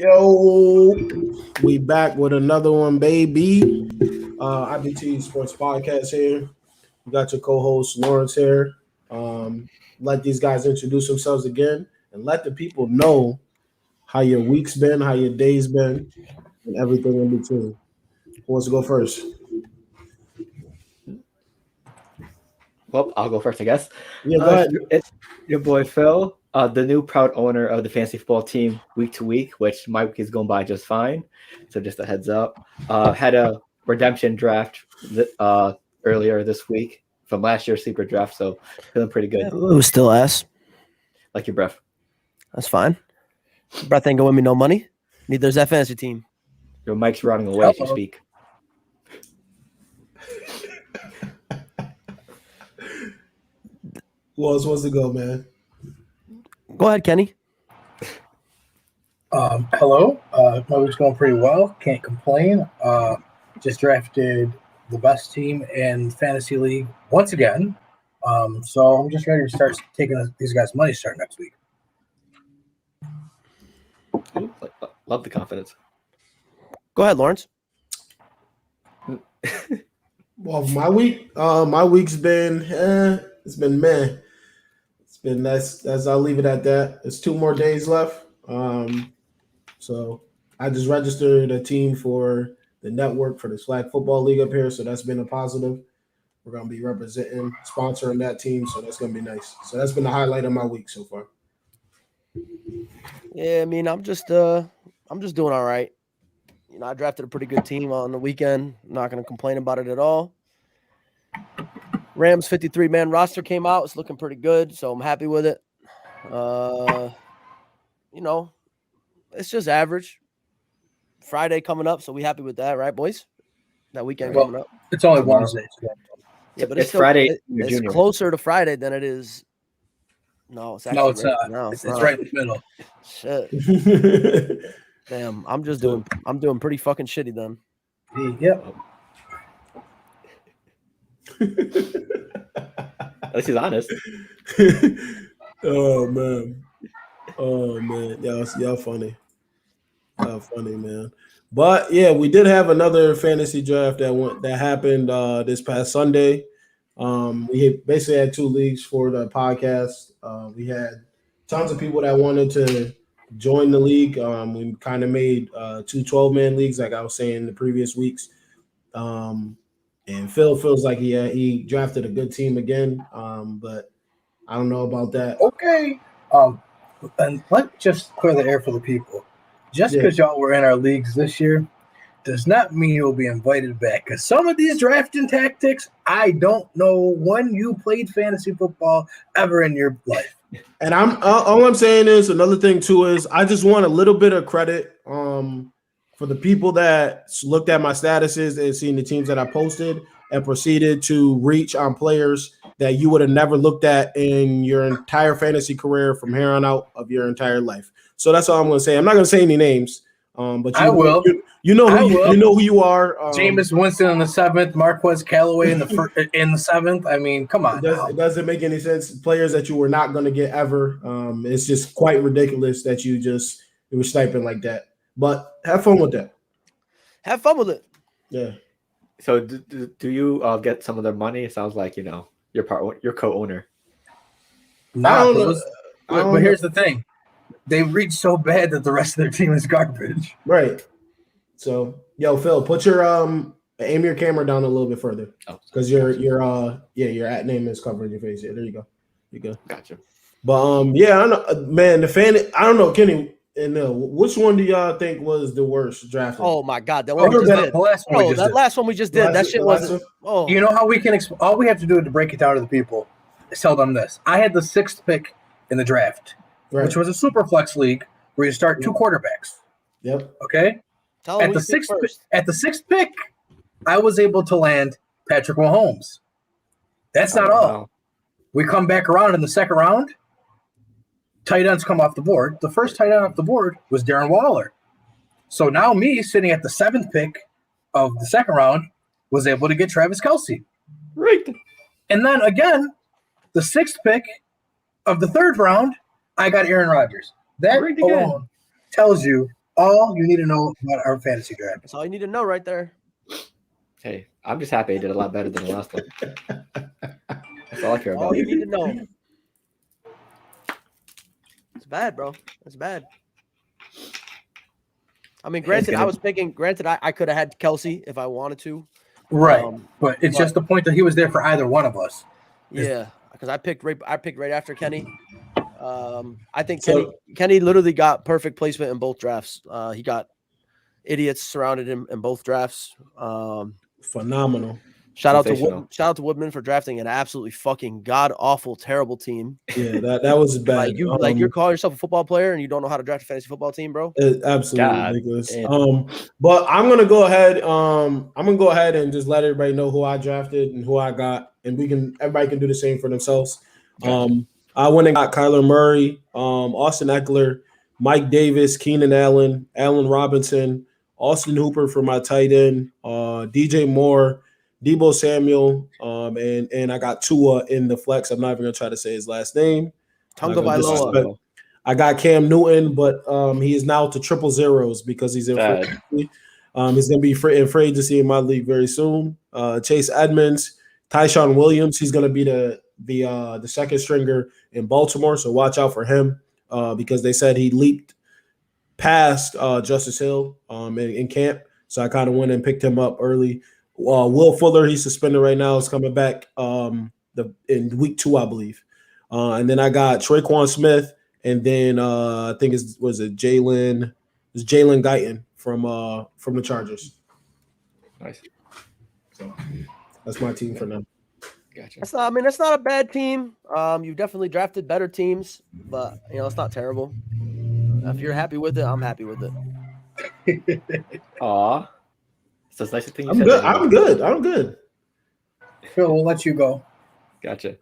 Yo, we back with another one, baby. IBTE Sports Podcast here. You got your co-host Lawrence here. Let these guys introduce themselves again and let the people know how your week's been, how your day's been, and everything in between. Who wants to go first? Well, I'll go first, I guess. Yeah, go ahead. It's your boy Phil, the new proud owner of the fantasy football team week to week, which my week is going by just fine. So just a heads up. Had a redemption draft earlier this week from last year's sleeper draft, so feeling pretty good. It was still ass. Like your breath. That's fine. Breath ain't gonna win me no money. Neither's that fantasy team. Your mic's running away as you speak. Who else wants to go, man? Go ahead, Kenny. Hello. My week's going pretty well. Can't complain. Just drafted the best team in fantasy league once again. So I'm just ready to start taking these guys' money starting next week. Love the confidence. Go ahead, Lawrence. Well, my week's been it's been meh. It's been that's I'll leave it at that. There's 2 more days left. So I just registered a team for the network for the Flag Football League up here, so that's been a positive. We're gonna be sponsoring that team, so that's gonna be nice. So that's been the highlight of my week so far. Yeah, I mean, I'm just doing all right. You know, I drafted a pretty good team on the weekend. I'm not gonna complain about it at all. Rams 53-man roster came out. It's looking pretty good, so I'm happy with it. You know, it's just average. Friday coming up, so we happy with that, right, boys? That weekend coming up. It's only Wednesday. Yeah, but It's still, Friday. It's closer to Friday than it is. No, it's actually It's not. No, It's right in the middle. Shit. Damn, I'm doing pretty fucking shitty then. Yep. At least he's honest. Oh man. Y'all funny. Y'all funny, man. But yeah, we did have another fantasy draft that happened this past Sunday. We basically had 2 leagues for the podcast. We had tons of people that wanted to join the league. We kind of made 2 12-man leagues, like I was saying in the previous weeks. And Phil feels like he drafted a good team again, but I don't know about that. Okay. And let's just clear the air for the people. Just because y'all were in our leagues this year does not mean you'll be invited back. Because some of these drafting tactics, I don't know when you played fantasy football ever in your life. And all I'm saying is another thing too is I just want a little bit of credit for the people that looked at my statuses and seen the teams that I posted and proceeded to reach on players that you would have never looked at in your entire fantasy career from here on out of your entire life. So that's all I'm going to say. I'm not going to say any names, but I will. You know who you are. Jameis Winston in the 7th, Marquez Callaway in the 7th. I mean, come on. It doesn't make any sense. Players that you were not going to get ever. It's just quite ridiculous that you were sniping like that. But have fun with that. Have fun with it. Yeah. So do you get some of their money? It sounds like, you're co-owner. But here's the thing. They reach so bad that the rest of their team is garbage. Right. So, yo, Phil, put your aim your camera down a little bit further. Because your at name is covering your face. Yeah, there you go. You go. Gotcha. But I don't know, man, I don't know, Kenny. And which one do y'all think was the worst draft? Oh my God, that one we just did. That last one we just did. That shit wasn't. Oh, you know how we can? All we have to do to break it down to the people is tell them this. I had the 6th pick in the draft, which was a super flex league where you start 2 quarterbacks. Yep. Okay. At the 6th pick, I was able to land Patrick Mahomes. That's not all. Wow. We come back around in the 2nd round. Tight ends come off the board. The first tight end off the board was Darren Waller. So now me, sitting at the 7th pick of the 2nd round, was able to get Travis Kelce. Right. And then again, the 6th pick of the 3rd round, I got Aaron Rodgers. That alone tells you all you need to know about our fantasy draft. That's all you need to know right there. Hey, I'm just happy I did a lot better than the last one. That's all I care All about. you need to know. It's bad, bro. It's bad. I mean, granted, I could have had Kelsey if I wanted to. Right. But it's just the point that he was there for either one of us. Yeah, because I picked right after Kenny. I think Kenny literally got perfect placement in both drafts. He got idiots surrounded him in both drafts. Phenomenal. Shout out to Woodman for drafting an absolutely fucking god awful terrible team. Yeah, that was bad. You're calling yourself a football player and you don't know how to draft a fantasy football team, bro. It's absolutely ridiculous. Damn. But I'm gonna go ahead. And just let everybody know who I drafted and who I got, and everybody can do the same for themselves. Gotcha. I went and got Kyler Murray, Austin Eckler, Mike Davis, Keenan Allen, Allen Robinson, Austin Hooper for my tight end, DJ Moore, Debo Samuel, and I got Tua in the flex. I'm not even gonna try to say his last name. Tonga Bailoa. I got Cam Newton, but he is now to triple zeros because he's in free. He's gonna be free agency in my league very soon. Chase Edmonds, Tyshawn Williams. He's gonna be the second stringer in Baltimore, so watch out for him because they said he leaped past Justice Hill in camp. So I kind of went and picked him up early. Will Fuller, he's suspended right now, is coming back in week 2, I believe. And then I got Traquan Smith, and then I think Jalen Guyton from the Chargers. Nice. So that's my team for now. Gotcha. That's not a bad team. You've definitely drafted better teams, but it's not terrible. If you're happy with it, I'm happy with it. Aw. So it's nice to think you I'm said good. that. I'm good. Phil, we'll let you go. Gotcha.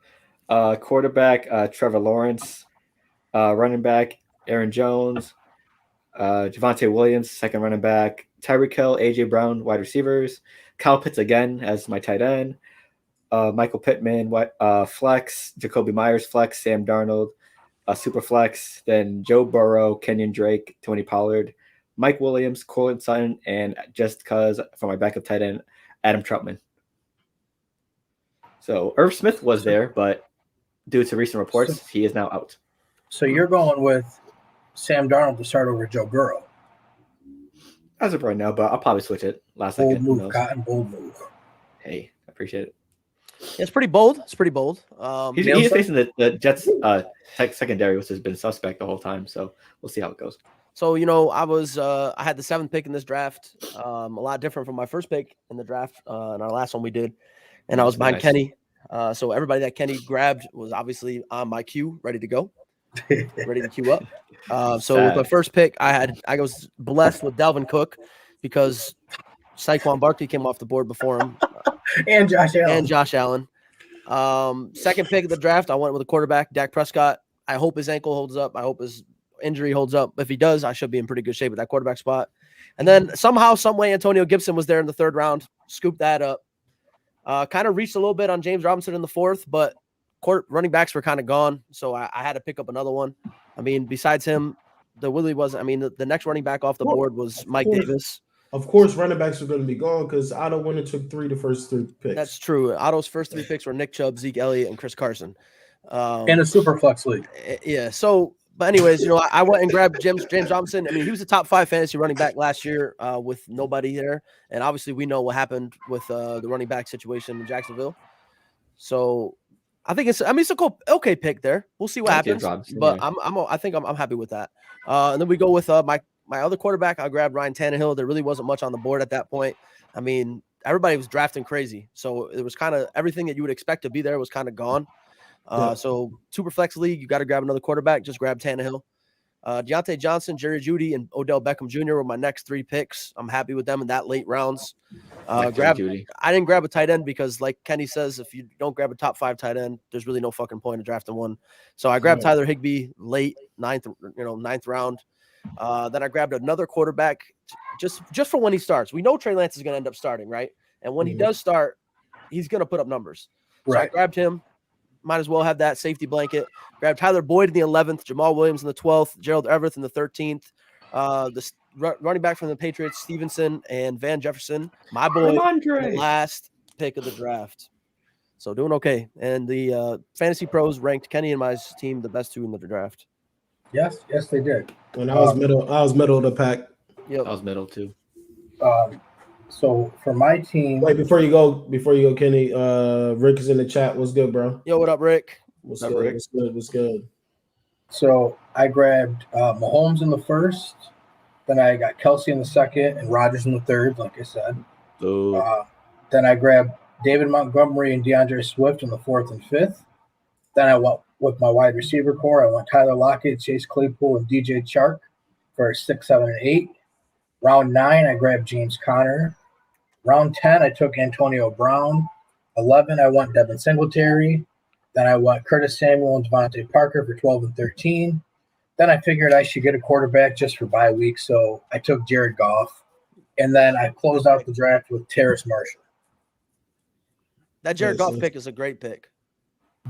Quarterback, Trevor Lawrence. Running back, Aaron Jones. Javonte Williams, second running back. Tyreek Hill, AJ Brown, wide receivers. Kyle Pitts again as my tight end. Michael Pittman, flex. Jacoby Myers, flex. Sam Darnold, super flex. Then Joe Burrow, Kenyon Drake, Tony Pollard, Mike Williams, Cortland Sutton, and just because for my backup tight end, Adam Troutman. So Irv Smith was there, but due to recent reports, he is now out. So you're going with Sam Darnold to start over Joe Burrow. As of right now, but I'll probably switch it last Bold second. move, Cotton, bold move. Hey, I appreciate it. It's pretty bold. He is facing the Jets secondary, which has been suspect the whole time. So we'll see how it goes. So I had the 7th pick in this draft. A lot different from my first pick in the draft in our last one we did, and I was behind Kenny. So everybody that Kenny grabbed was obviously on my queue, ready to go, ready to queue up. So with my first pick, I was blessed with Dalvin Cook because Saquon Barkley came off the board before him, and Josh Allen. Second pick of the draft, I went with a quarterback, Dak Prescott. I hope his ankle holds up. I hope his injury holds up. If he does, I should be in pretty good shape with that quarterback spot. And then somehow, some way, Antonio Gibson was there in the 3rd round. Scooped that up. Kind of reached a little bit on James Robinson in the 4th, but running backs were kind of gone, so I had to pick up another one. I mean, besides him, the next running back off the board was Mike Davis. Of course, running backs are going to be gone because Otto went and took the first 3 picks. That's true. Otto's first 3 picks were Nick Chubb, Zeke Elliott, and Chris Carson. In a super flex league. Yeah. So, but anyways, I went and grabbed James Robinson. I mean, he was a top 5 fantasy running back last year with nobody there, and obviously we know what happened with the running back situation in Jacksonville. So, I think it's a okay pick there. We'll see what happens, but I think I'm happy with that. And then we go with my other quarterback. I grabbed Ryan Tannehill. There really wasn't much on the board at that point. I mean, everybody was drafting crazy, so it was kind of everything that you would expect to be there was kind of gone. So super flex league, you got to grab another quarterback. Just grab Tannehill. Deontay Johnson, Jerry Jeudy, and Odell Beckham Jr. were my next 3 picks. I'm happy with them in that late rounds. I didn't grab a tight end because, like Kenny says, if you don't grab a top 5 tight end, there's really no fucking point in drafting one. So I grabbed Tyler Higbee late 9th round. Then I grabbed another quarterback just for when he starts. We know Trey Lance is going to end up starting, right? And when he does start, he's going to put up numbers. So I grabbed him. Might as well have that safety blanket. Grabbed Tyler Boyd in the 11th, Jamal Williams in the 12th, Gerald Everett in the 13th. running back from the Patriots, Stevenson and Van Jefferson. My boy, the last pick of the draft. So doing okay. And the Fantasy Pros ranked Kenny and my team the best 2 in the draft. Yes, they did. When I was middle of the pack. Yep. I was middle too. So for my team, Wait, before you go, Kenny, Rick is in the chat. What's good, bro? Yo, what up, Rick? What's What's good? up, Rick? What's good? What's good? So I grabbed Mahomes in the first, then I got Kelsey in the second, and Rodgers in the third, like I said. Then I grabbed David Montgomery and DeAndre Swift in the 4th and 5th. Then I went with my wide receiver core. I went Tyler Lockett, Chase Claypool, and DJ Chark for 6, 7, and 8. Round 9, I grabbed James Conner. Round 10, I took Antonio Brown. 11, I went Devin Singletary. Then I went Curtis Samuel and Devontae Parker for 12 and 13. Then I figured I should get a quarterback just for bye week, so I took Jared Goff. And then I closed out the draft with Terrace Marshall. That Jared Goff pick is a great pick.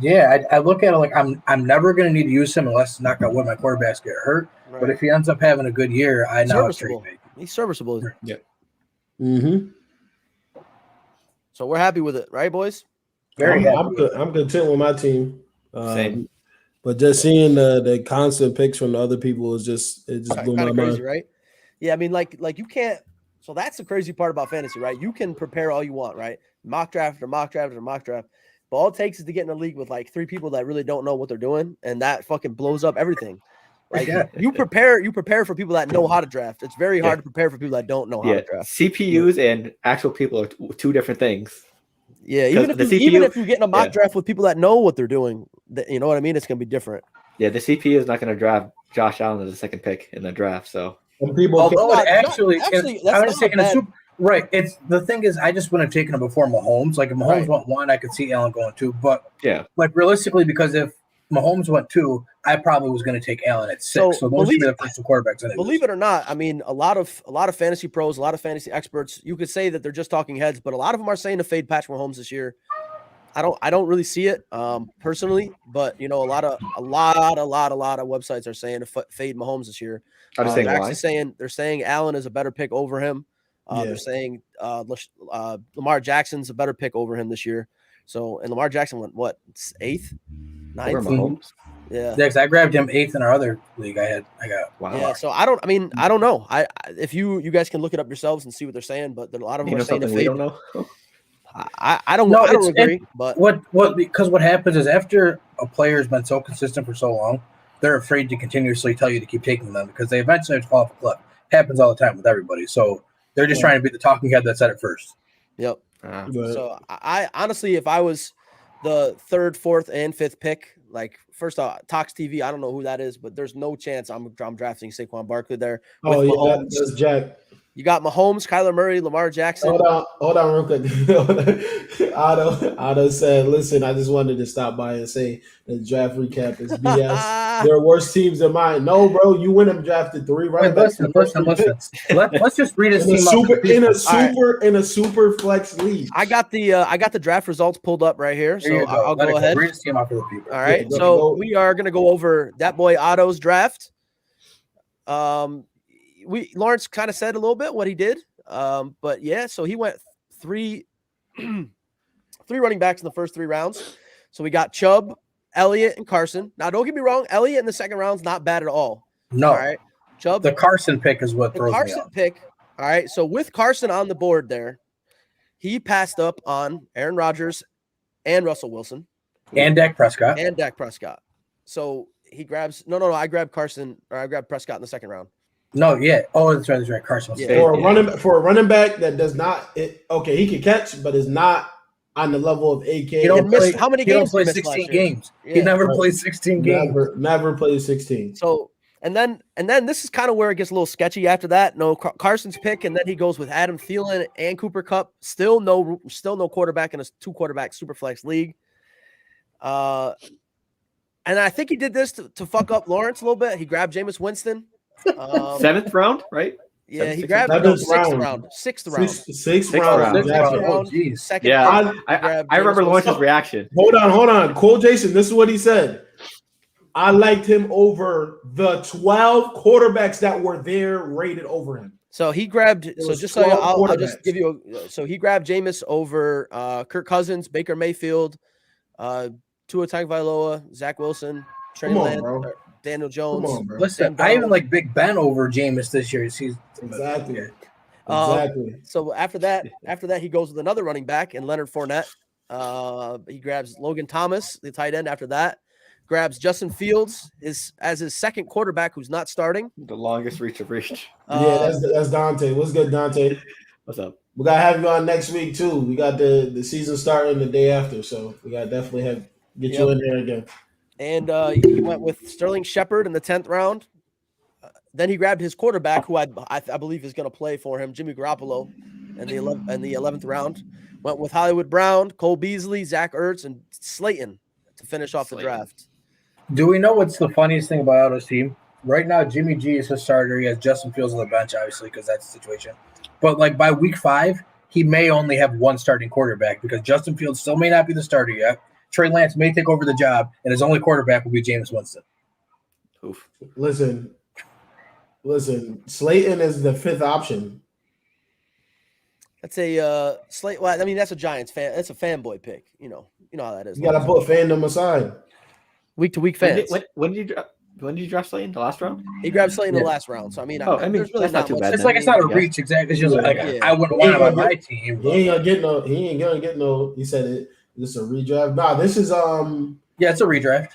Yeah, I look at it like I'm never going to need to use him unless, knock on wood, my quarterbacks get hurt. Right. But if he ends up having a good year, I now have trade bait. He's serviceable. Yeah. Mm-hmm. So we're happy with it, right, boys? Very happy. I'm content with my team. Same. But just seeing the constant picks from the other people it just blew my Crazy, mind. right? Yeah, I mean, like you can't. So that's the crazy part about fantasy, right? You can prepare all you want, right? Mock draft or mock draft or mock draft. But all it takes is to get in a league with like 3 people that really don't know what they're doing, and that fucking blows up everything. Like you prepare for people that know how to draft. It's very hard to prepare for people that don't know how to draft. CPUs and actual people are 2 different things. Yeah, even if you get in a mock draft with people that know what they're doing, you know what I mean? It's gonna be different. Yeah, the CPU is not going to draft Josh Allen as the 2nd pick in the draft. So although it actually I would have taken a super. Right. It's the thing is, I just wouldn't have taken him before Mahomes. Like if Mahomes went 1, I could see Allen going 2. But like realistically, because if Mahomes went 2, I probably was going to take Allen at 6. So those would be the first 2 quarterbacks. Anyways. Believe it or not, I mean, a lot of fantasy pros, a lot of fantasy experts, you could say that they're just talking heads, but a lot of them are saying to fade Patrick Mahomes this year. I don't really see it personally, but you know, a lot of websites are saying to fade Mahomes this year. They're saying Allen is a better pick over him. They're saying Lamar Jackson's a better pick over him this year. So, and Lamar Jackson went what, 8th, 9th? Yeah. Because I grabbed him 8th in our other league. I got. Wow. Yeah. So I don't know. If you guys can look it up yourselves and see what they're saying, but a lot of them are saying to fade. We don't know. I don't know. I don't agree. But because what happens is after a player's been so consistent for so long, they're afraid to continuously tell you to keep taking them because they eventually have to fall off a cliff. Happens all the time with everybody. So they're just trying to be the talking head that said it first. Yep. So I honestly, if I was the 3rd, 4th, and 5th pick, like first off, Tox TV, I don't know who that is, but there's no chance I'm drafting Saquon Barkley there. Oh yeah, that's Jack. You got Mahomes, Kyler Murray, Lamar Jackson. Hold on real quick. Otto said, listen, I just wanted to stop by and say the draft recap is BS. There are worse teams than mine. No, bro, you went and drafted 3 right. Listen. Let's just read his team in a super flex league. I got the draft results pulled up right here. So I'll go ahead. Read his team out for the people. All right. So we are gonna go over that boy Otto's draft. Lawrence kind of said a little bit what he did. But yeah, so he went 3 running backs in the first 3 rounds. So we got Chubb, Elliott, and Carson. Now, don't get me wrong, Elliott in the 2nd round is not bad at all. No. All right. Chubb. The Carson pick is what throws me off. The Carson pick. All right. So with Carson on the board there, he passed up on Aaron Rodgers and Russell Wilson. And Dak Prescott. So he grabs I grabbed Carson, or I grabbed Prescott in the 2nd round. No, yeah. Oh, that's right. Carson. For a running back that does not, he can catch, but is not on the level of AK. How many games? He 16 games. Yeah. He never played 16 games. Never played 16. So and then this is kind of where it gets a little sketchy after that. No, Carson's pick, and then he goes with Adam Thielen and Cooper Kupp. Still no quarterback in a 2-quarterback superflex league. And I think he did this to fuck up Lawrence a little bit. He grabbed Jameis Winston. 7th round, right? Yeah, he grabbed 6th round. 6th round. 6th round. Oh, geez. Second. I remember Lawrence's reaction. Hold on. Cool, Jason. This is what he said. I liked him over the 12 quarterbacks that were there rated over him. So he grabbed. So was just so you know, 12 I'll just quarterbacks. give you. So he grabbed Jameis over Kirk Cousins, Baker Mayfield, Tua Tagovailoa, Zach Wilson, Trey Come on, Lance, bro. Daniel Come Jones. on, bro. Listen, Sam I even Darnold. like Big Ben over Jameis this year. Exactly. Um, Exactly. So after that, he goes with another running back and Leonard Fournette. He grabs Logan Thomas, the tight end. After that, grabs Justin Fields as his second quarterback who's not starting. The longest reach of reach. Yeah, that's Dante. What's good, Dante? What's up? We gotta have you on next week too. We got the season starting the day after, so we gotta definitely get you in there again. And he went with Sterling Shepard in the 10th round. Then he grabbed his quarterback, who I believe is going to play for him, Jimmy Garoppolo, in the 11th round. Went with Hollywood Brown, Cole Beasley, Zach Ertz, and Slayton to finish off the draft. Do we know what's the funniest thing about Otto's team? Right now, Jimmy G is his starter. He has Justin Fields on the bench, obviously, because that's the situation. But like by week 5, he may only have one starting quarterback because Justin Fields still may not be the starter yet. Trey Lance may take over the job, and his only quarterback will be Jameis Winston. Oof. Listen. Slayton is the 5th option. That's a Slate. Well, I mean, that's a Giants fan. That's a fanboy pick. You know how that is. You gotta put fandom aside. Week to week fans. When did you draft Slayton? The last round? He grabbed Slayton in the last round. So I mean, there's really that's not too much. bad. It's like it's not a reach exactly. It's just like I wouldn't want him on my team. He ain't gonna get no. He said it. This is a redraft. Nah, this is Yeah, it's a redraft.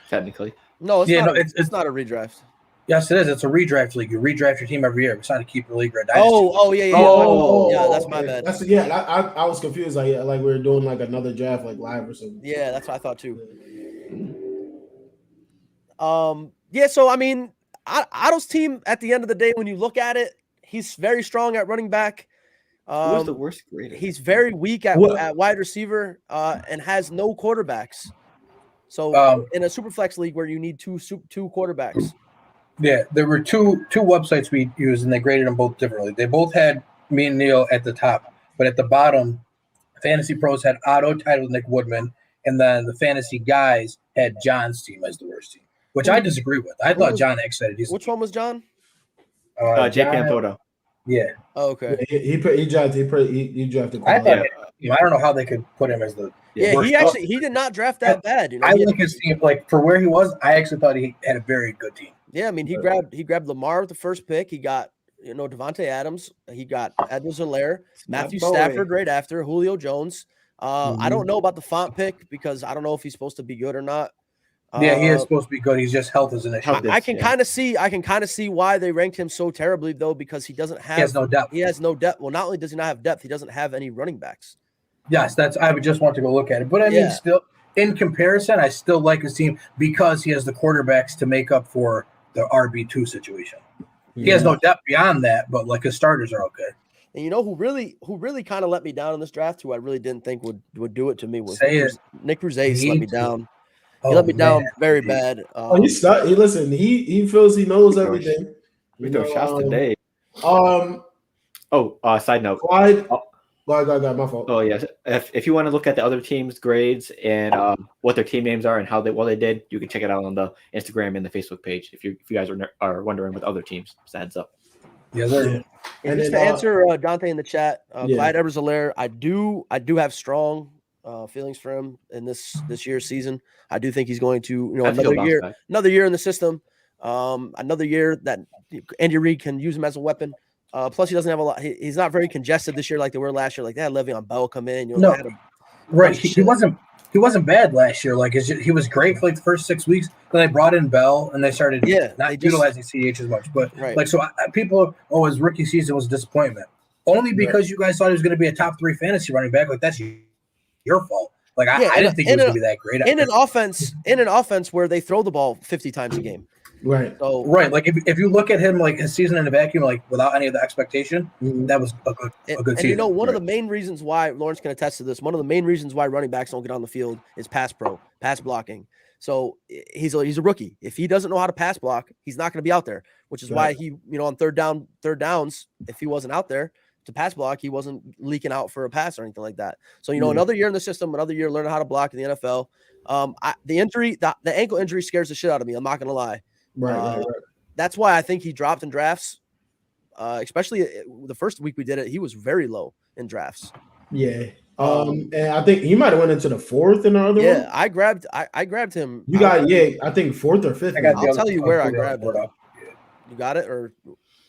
Technically. No, it's Yeah, not. no, It's not a redraft. Yes, it is. It's a redraft league. You redraft your team every year. It's not a keeper league or a dynasty. Yeah, that's my bad. I was confused. Like we were doing like another draft, like live or something. Yeah, that's what I thought too. Yeah. So I mean, Otto's team at the end of the day, when you look at it, he's very strong at running back. Who's the worst grader? He's very weak at wide receiver and has no quarterbacks. So in a super flex league where you need two quarterbacks. Yeah, there were two websites we used, and they graded them both differently. They both had me and Neil at the top, but at the bottom, Fantasy Pros had Otto, titled Nick Woodman, and then the Fantasy Guys had John's team as the worst team, which I disagree with. I thought John actually had a decent. Which one was John? JP and Photo. Yeah. Oh, okay. He drafted. I thought. I don't know how they could put him as the. Worst. He did not draft that bad. I like his team. Like for where he was, I actually thought he had a very good team. Yeah, I mean, he grabbed Lamar with the first pick. He got Devontae Adams. He got Edwards-Helaire, Matthew Stafford right after, Julio Jones. I don't know about the Font pick because I don't know if he's supposed to be good or not. Yeah, he is supposed to be good. He's just health is an issue. I can kind of see why they ranked him so terribly though, because he doesn't have. He has no depth. He has no depth. Well, not only does he not have depth, he doesn't have any running backs. Yes, I would just want to go look at it. But I mean, still, in comparison, I still like his team because he has the quarterbacks to make up for the RB2 situation. He has no depth beyond that, but like his starters are okay. And you know who really kind of let me down in this draft, who I really didn't think would do it to me, was Nick Cruzais. Let me down. He let me down very bad. He feels he knows everything. We throw shots today. Side note. Clyde. God, my fault. Oh yes. If you want to look at the other teams' grades and what their team names are and how they did, you can check it out on the Instagram and the Facebook page. If you guys are wondering with other teams, just a heads up. And just to answer Dante in the chat, Clyde Edwards-Helaire, I do have strong feelings for him in this year's season. I do think he's going to another year in the system, another year that Andy Reid can use him as a weapon. Plus, he doesn't have a lot. He's not very congested this year like they were last year. Like they had Le'Veon Bell come in. He wasn't bad last year. Like he was great for like the first 6 weeks. Then they brought in Bell and they started not utilizing CH as much. But people, his rookie season was a disappointment. Only because you guys thought he was going to be a top 3 fantasy running back. Like that's your fault. Like I didn't think he was going to be that great. In an offense where they throw the ball 50 times a game. Right. So like if you look at him like his season in a vacuum, like without any of the expectation, that was a good season. And one of the main reasons why Lawrence can attest to this, one of the main reasons why running backs don't get on the field is pass blocking. So he's a rookie. If he doesn't know how to pass block, he's not going to be out there. Which is why he, on third downs, if he wasn't out there, to pass block. He wasn't leaking out for a pass or anything like that. So, another year in the system, another year learning how to block in the NFL. The ankle injury scares the shit out of me. I'm not going to lie. Right. That's why I think he dropped in drafts, especially the first week we did it. He was very low in drafts. Yeah. And I think he might have went into the 4th in the other one. Yeah, I grabbed him. You got I think 4th or 5th. I'll tell you where I grabbed it. You got it, or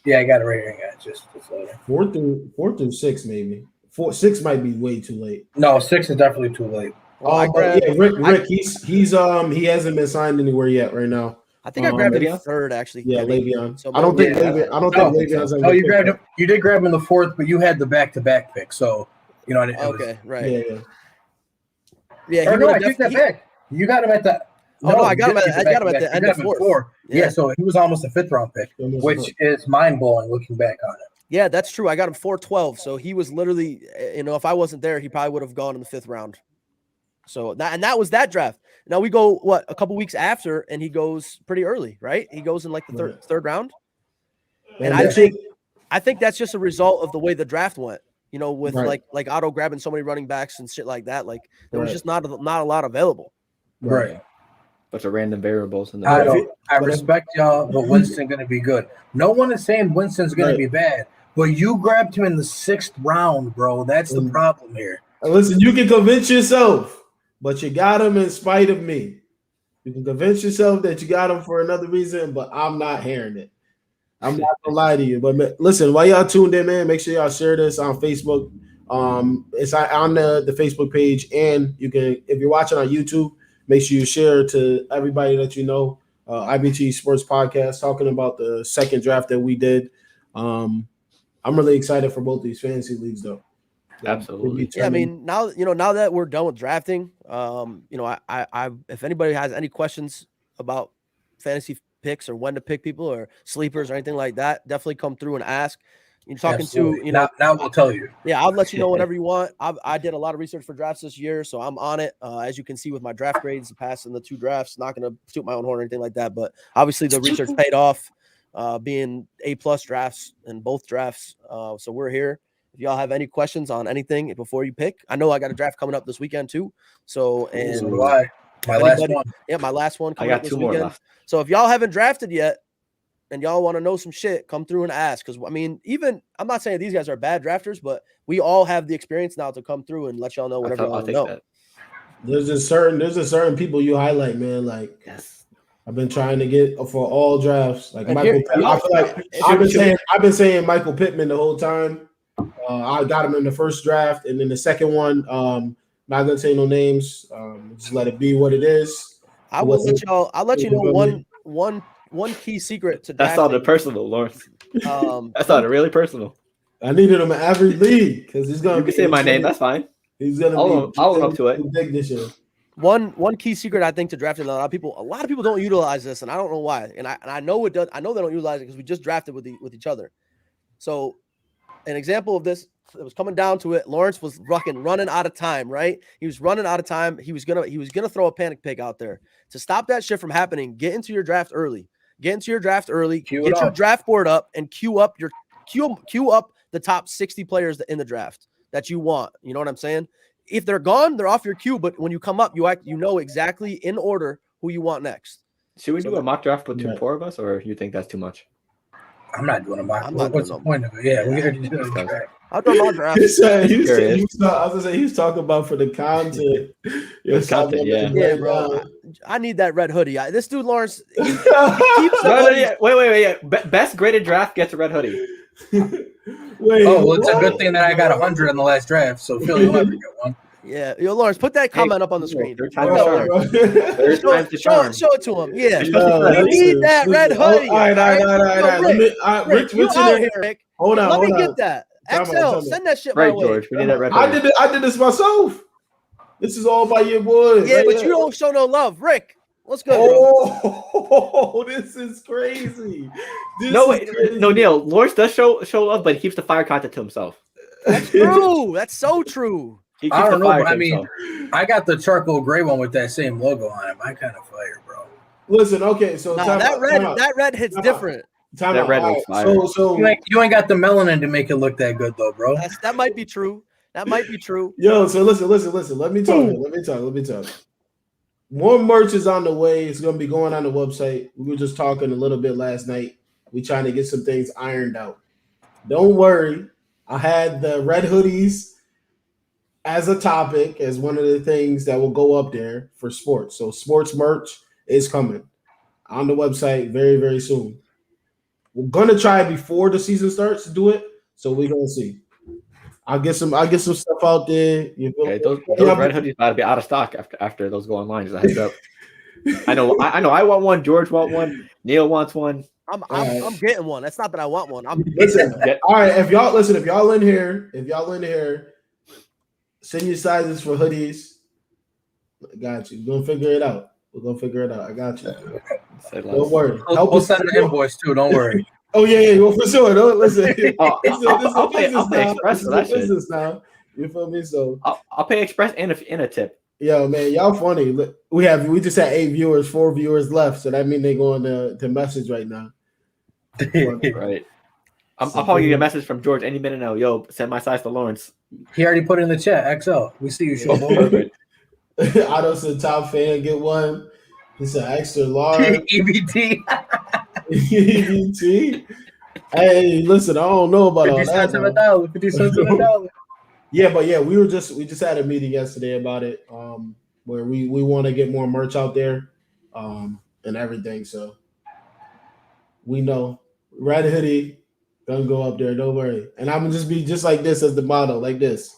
yeah, I got it right here. I got it. Just later. 4th through 6 maybe. 6 might be way too late. No, 6 is definitely too late. Well, Rick, he's he hasn't been signed anywhere yet right now. I think I grabbed him 3rd actually. Yeah, Le'Veon. So I don't think Le'Veon's. No, you grabbed him. You did grab him in the 4th, but you had the back-to-back pick, so okay, right. Yeah. No, I take that back. You got him at the. I got him at the end of 4th. Yeah, so he was almost a 5th round pick, which is mind blowing looking back on it. Yeah, that's true. I got him 412, so he was literally, if I wasn't there, he probably would have gone in the 5th round. So that was that draft. Now we go a couple weeks after, and he goes pretty early, right? He goes in like the third round, and I think that's just a result of the way the draft went. With like Otto grabbing so many running backs and shit like that. Like there was just not a lot available. Right. Bunch of random variables in there. I respect y'all, but Winston's going to be good. No one is saying Winston's going to be bad, but you grabbed him in the 6th round, bro. That's the problem here. Listen, you can convince yourself, but you got him in spite of me. You can convince yourself that you got him for another reason, but I'm not hearing it. I'm not gonna lie to you. But listen, while y'all tuned in, man, make sure y'all share this on Facebook. It's on the Facebook page, and you can, if you're watching on YouTube, make sure you share to everybody that you know. IBTE Sports Podcast talking about the second draft that we did. I'm really excited for both these fantasy leagues, though. Absolutely. Yeah, I mean, now that we're done with drafting, I if anybody has any questions about fantasy picks or when to pick people or sleepers or anything like that, definitely come through and ask. You're talking Absolutely. Now we'll tell you. Yeah, I'll let you know whenever you want. I did a lot of research for drafts this year, so I'm on it. As you can see with my draft grades, passing the 2 drafts, not going to toot my own horn or anything like that, but obviously the research paid off, being A+ drafts in both drafts. So we're here. If y'all have any questions on anything before you pick, I know I got a draft coming up this weekend too. So my last one. Yeah, my last one. I got 2 more left. So if y'all haven't drafted yet and y'all want to know some shit, come through and ask. Because I mean, I'm not saying these guys are bad drafters, but we all have the experience now to come through and let y'all know whatever y'all know. That. There's a certain people you highlight, man. Like I've been trying to get for all drafts. Like Michael Pittman. I feel like I've been saying Michael Pittman the whole time. I got him in the first draft, and then the second one, not gonna say no names. Just let it be what it is. I'll let you know one key secret to drafting. That sounded personal, Lawrence. That sounded really personal. I needed him in every league because he's gonna. You can say my name. That's fine. He's gonna. I'll own up to it. Big this year. One key secret I think to drafting, a lot of people don't utilize this, and I don't know why. And I know it does. I know they don't utilize it because we just drafted with each other. So, an example of this, it was coming down to it. Lawrence was running out of time, right? He was running out of time. He was gonna throw a panic pick out there to stop that shit from happening. Get into your draft early. Get your draft board up and queue up the top 60 players in the draft that you want. You know what I'm saying? If they're gone, they're off your queue. But when you come up, you know exactly in order who you want next. Should we do a mock draft with 4 of us, or you think that's too much? I'm not doing a mock. What's the point of it? Yeah, we're gonna do it. I'll do a mock draft. I was he was talking about for the content. Yeah, bro. I need that red hoodie. This dude Lawrence. He keeps wait. Best graded draft gets a red hoodie. It's a good thing that I got 100 in the last draft, so Phil, you'll never get one. Yeah, Lawrence, put that comment up on the screen. Show it to him. Yeah, we need that red hoodie. All right. Rick, Rick. Hold on. Let me get that. XL, send that shit my way. George, we need that red hoodie. I did this myself. This is all by your boy. Yeah, but you don't show no love, Rick. What's good? Oh, this is crazy. No, Neil. Lawrence does show love, but he keeps the fire content to himself. That's true. That's so true. I don't know, but I mean, I got the charcoal gray one with that same logo on it. I kind of fire, bro. Listen, okay, so that red hits different. Time That out. red All looks right, fire. so You ain't got the melanin to make it look that good, though, bro. That might be true. That might be true. yo, so listen. Let me talk. Let me talk. More merch is on the way. It's gonna be going on the website. We were just talking a little bit last night. We trying to get some things ironed out. Don't worry. I had the red hoodies as a topic, as one of the things that will go up there for sports. So sports merch is coming on the website very, very soon. We're gonna try before the season starts to do it. So we're gonna see. I'll get some stuff out there. You feel Okay, me? those red hoodies about to be out of stock after those go online. Just a heads up. I know. I want one. George want one. Neil wants one. I'm getting one. That's not that I want one. I'm Listen, Get- all right. If y'all in here, send your sizes for hoodies. I got you. We're gonna figure it out. I got you. Say less. Don't worry. We'll send an invoice too. Don't worry. Oh yeah, well, for sure. Don't listen. Oh, I'll pay express for that shit. Business now. You feel me? So I'll pay express and a tip. yo, man, y'all funny. Look, we just had 8 viewers, 4 viewers left, so that means they going to message right now. Right. I'll probably get a message from George any minute now. Yo, send my size to Lawrence. He already put in the chat. XL. We see you, Showboy. Perfect. Otto said top fan get one. He said extra large. EBT. EBT. Hey, listen, I don't know about all 50 cents that. on a dollar. 50 cents on a dollar. Yeah, but yeah, we just had a meeting yesterday about it, where we want to get more merch out there, and everything. So we know red hoodie gonna go up there. Don't worry, and I'm gonna just be just like this as the model, like this.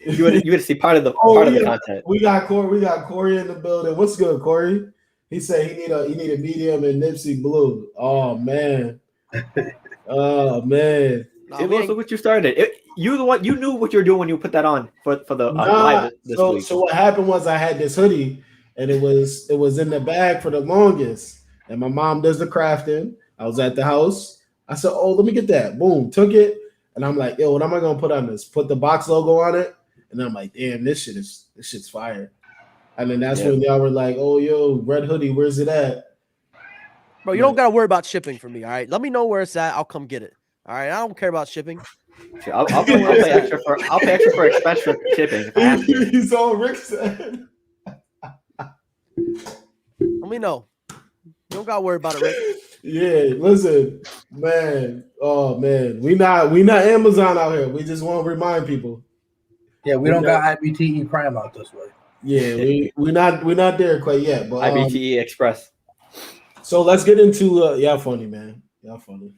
You would see part of the content. We got Corey in the building. What's good, Corey? He said he need a medium and Nipsey blue. Oh man. See, look what you started. You knew what you were doing when you put that on for the live this week. So what happened was I had this hoodie and it was in the bag for the longest. And my mom does the crafting. I was at the house. I said, "Oh, let me get that." Boom, took it, and I'm like, "Yo, what am I gonna put on this?" Put the box logo on it, and I'm like, "Damn, this shit's fire." And then that's when y'all were like, "Oh, yo, red hoodie, where's it at?" Bro, you don't gotta worry about shipping for me. All right, let me know where it's at. I'll come get it. All right, I don't care about shipping. I'll pay extra for expense for shipping if I have to. He's all Rick said. Let me know. You don't gotta worry about it, Rick. Yeah, listen, man. Oh man, we not Amazon out here. We just want to remind people. Yeah, we don't got IBTE Prime out this way. Yeah, we're not there quite yet. But IBTE Express. So let's get into y'all funny, man. Y'all funny.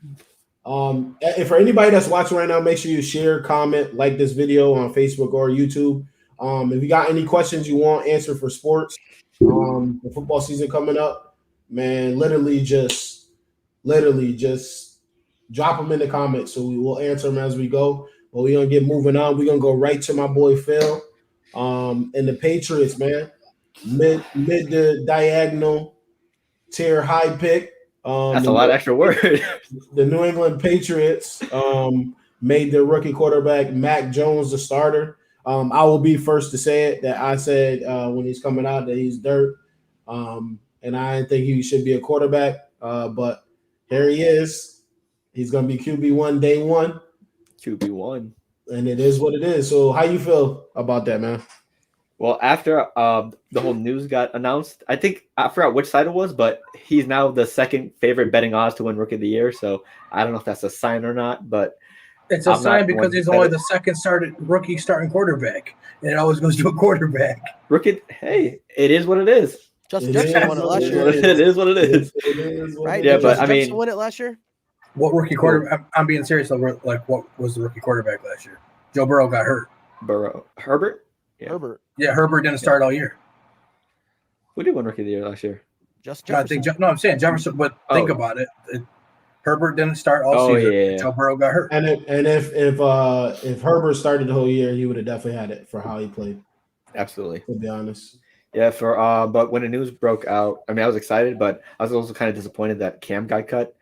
And for anybody that's watching right now, make sure you share, comment, like this video on Facebook or YouTube. If you got any questions you want answered for sports, the football season coming up, man, literally just drop them in the comments so we will answer them as we go. But we're gonna get moving on. We're gonna go right to my boy Phil. And the Patriots, man, mid to diagonal tier high pick. That's a lot of extra word. The New England Patriots made their rookie quarterback Mac Jones the starter. I will be first to say it that I said when he's coming out that he's dirt, and I didn't think he should be a quarterback. But here he is. He's gonna be QB1 day one. QB1. And it is what it is. So how you feel about that, man? Well, after the whole news got announced, I forgot which side it was, but he's now the second favorite betting odds to win Rookie of the Year. So I don't know if that's a sign or not, but it's a sign because he's only the second rookie starting quarterback, and it always goes to a quarterback. Rookie, hey, it is what it is. Justin Jefferson won it last year. It is what it is. Right? Yeah, but Justin Jefferson won it last year. What rookie quarterback? I'm being serious. Like, what was the rookie quarterback last year? Joe Burrow got hurt. Herbert. Yeah. Herbert. Yeah, Herbert didn't start all year. Who did win Rookie of the Year last year? Just Jefferson. I'm saying Jefferson. But think about it. Herbert didn't start all season. Yeah. Joe Burrow got hurt. And if Herbert started the whole year, he would have definitely had it for how he played. Absolutely. To be honest. Yeah. But when the news broke out, I mean, I was excited, but I was also kind of disappointed that Cam got cut.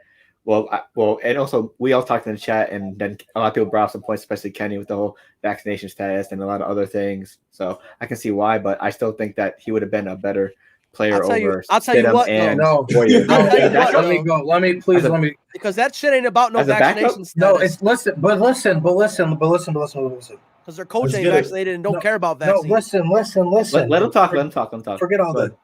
And also we all talked in the chat, and then a lot of people brought up some points, especially Kenny with the whole vaccination status and a lot of other things. So I can see why, but I still think that he would have been a better player I'll tell you- over I'll tell you Stidham what, and no. Warriors. I'll tell you That's what, Let me go. Let me please. As a- Let me. because that shit ain't about no As a backup? vaccination No, status. it's listen. Because their coach Let's ain't get it. vaccinated and don't No, care about No, vaccines. listen. let him talk. Let him talk. Let him talk. Forget all Go that. ahead.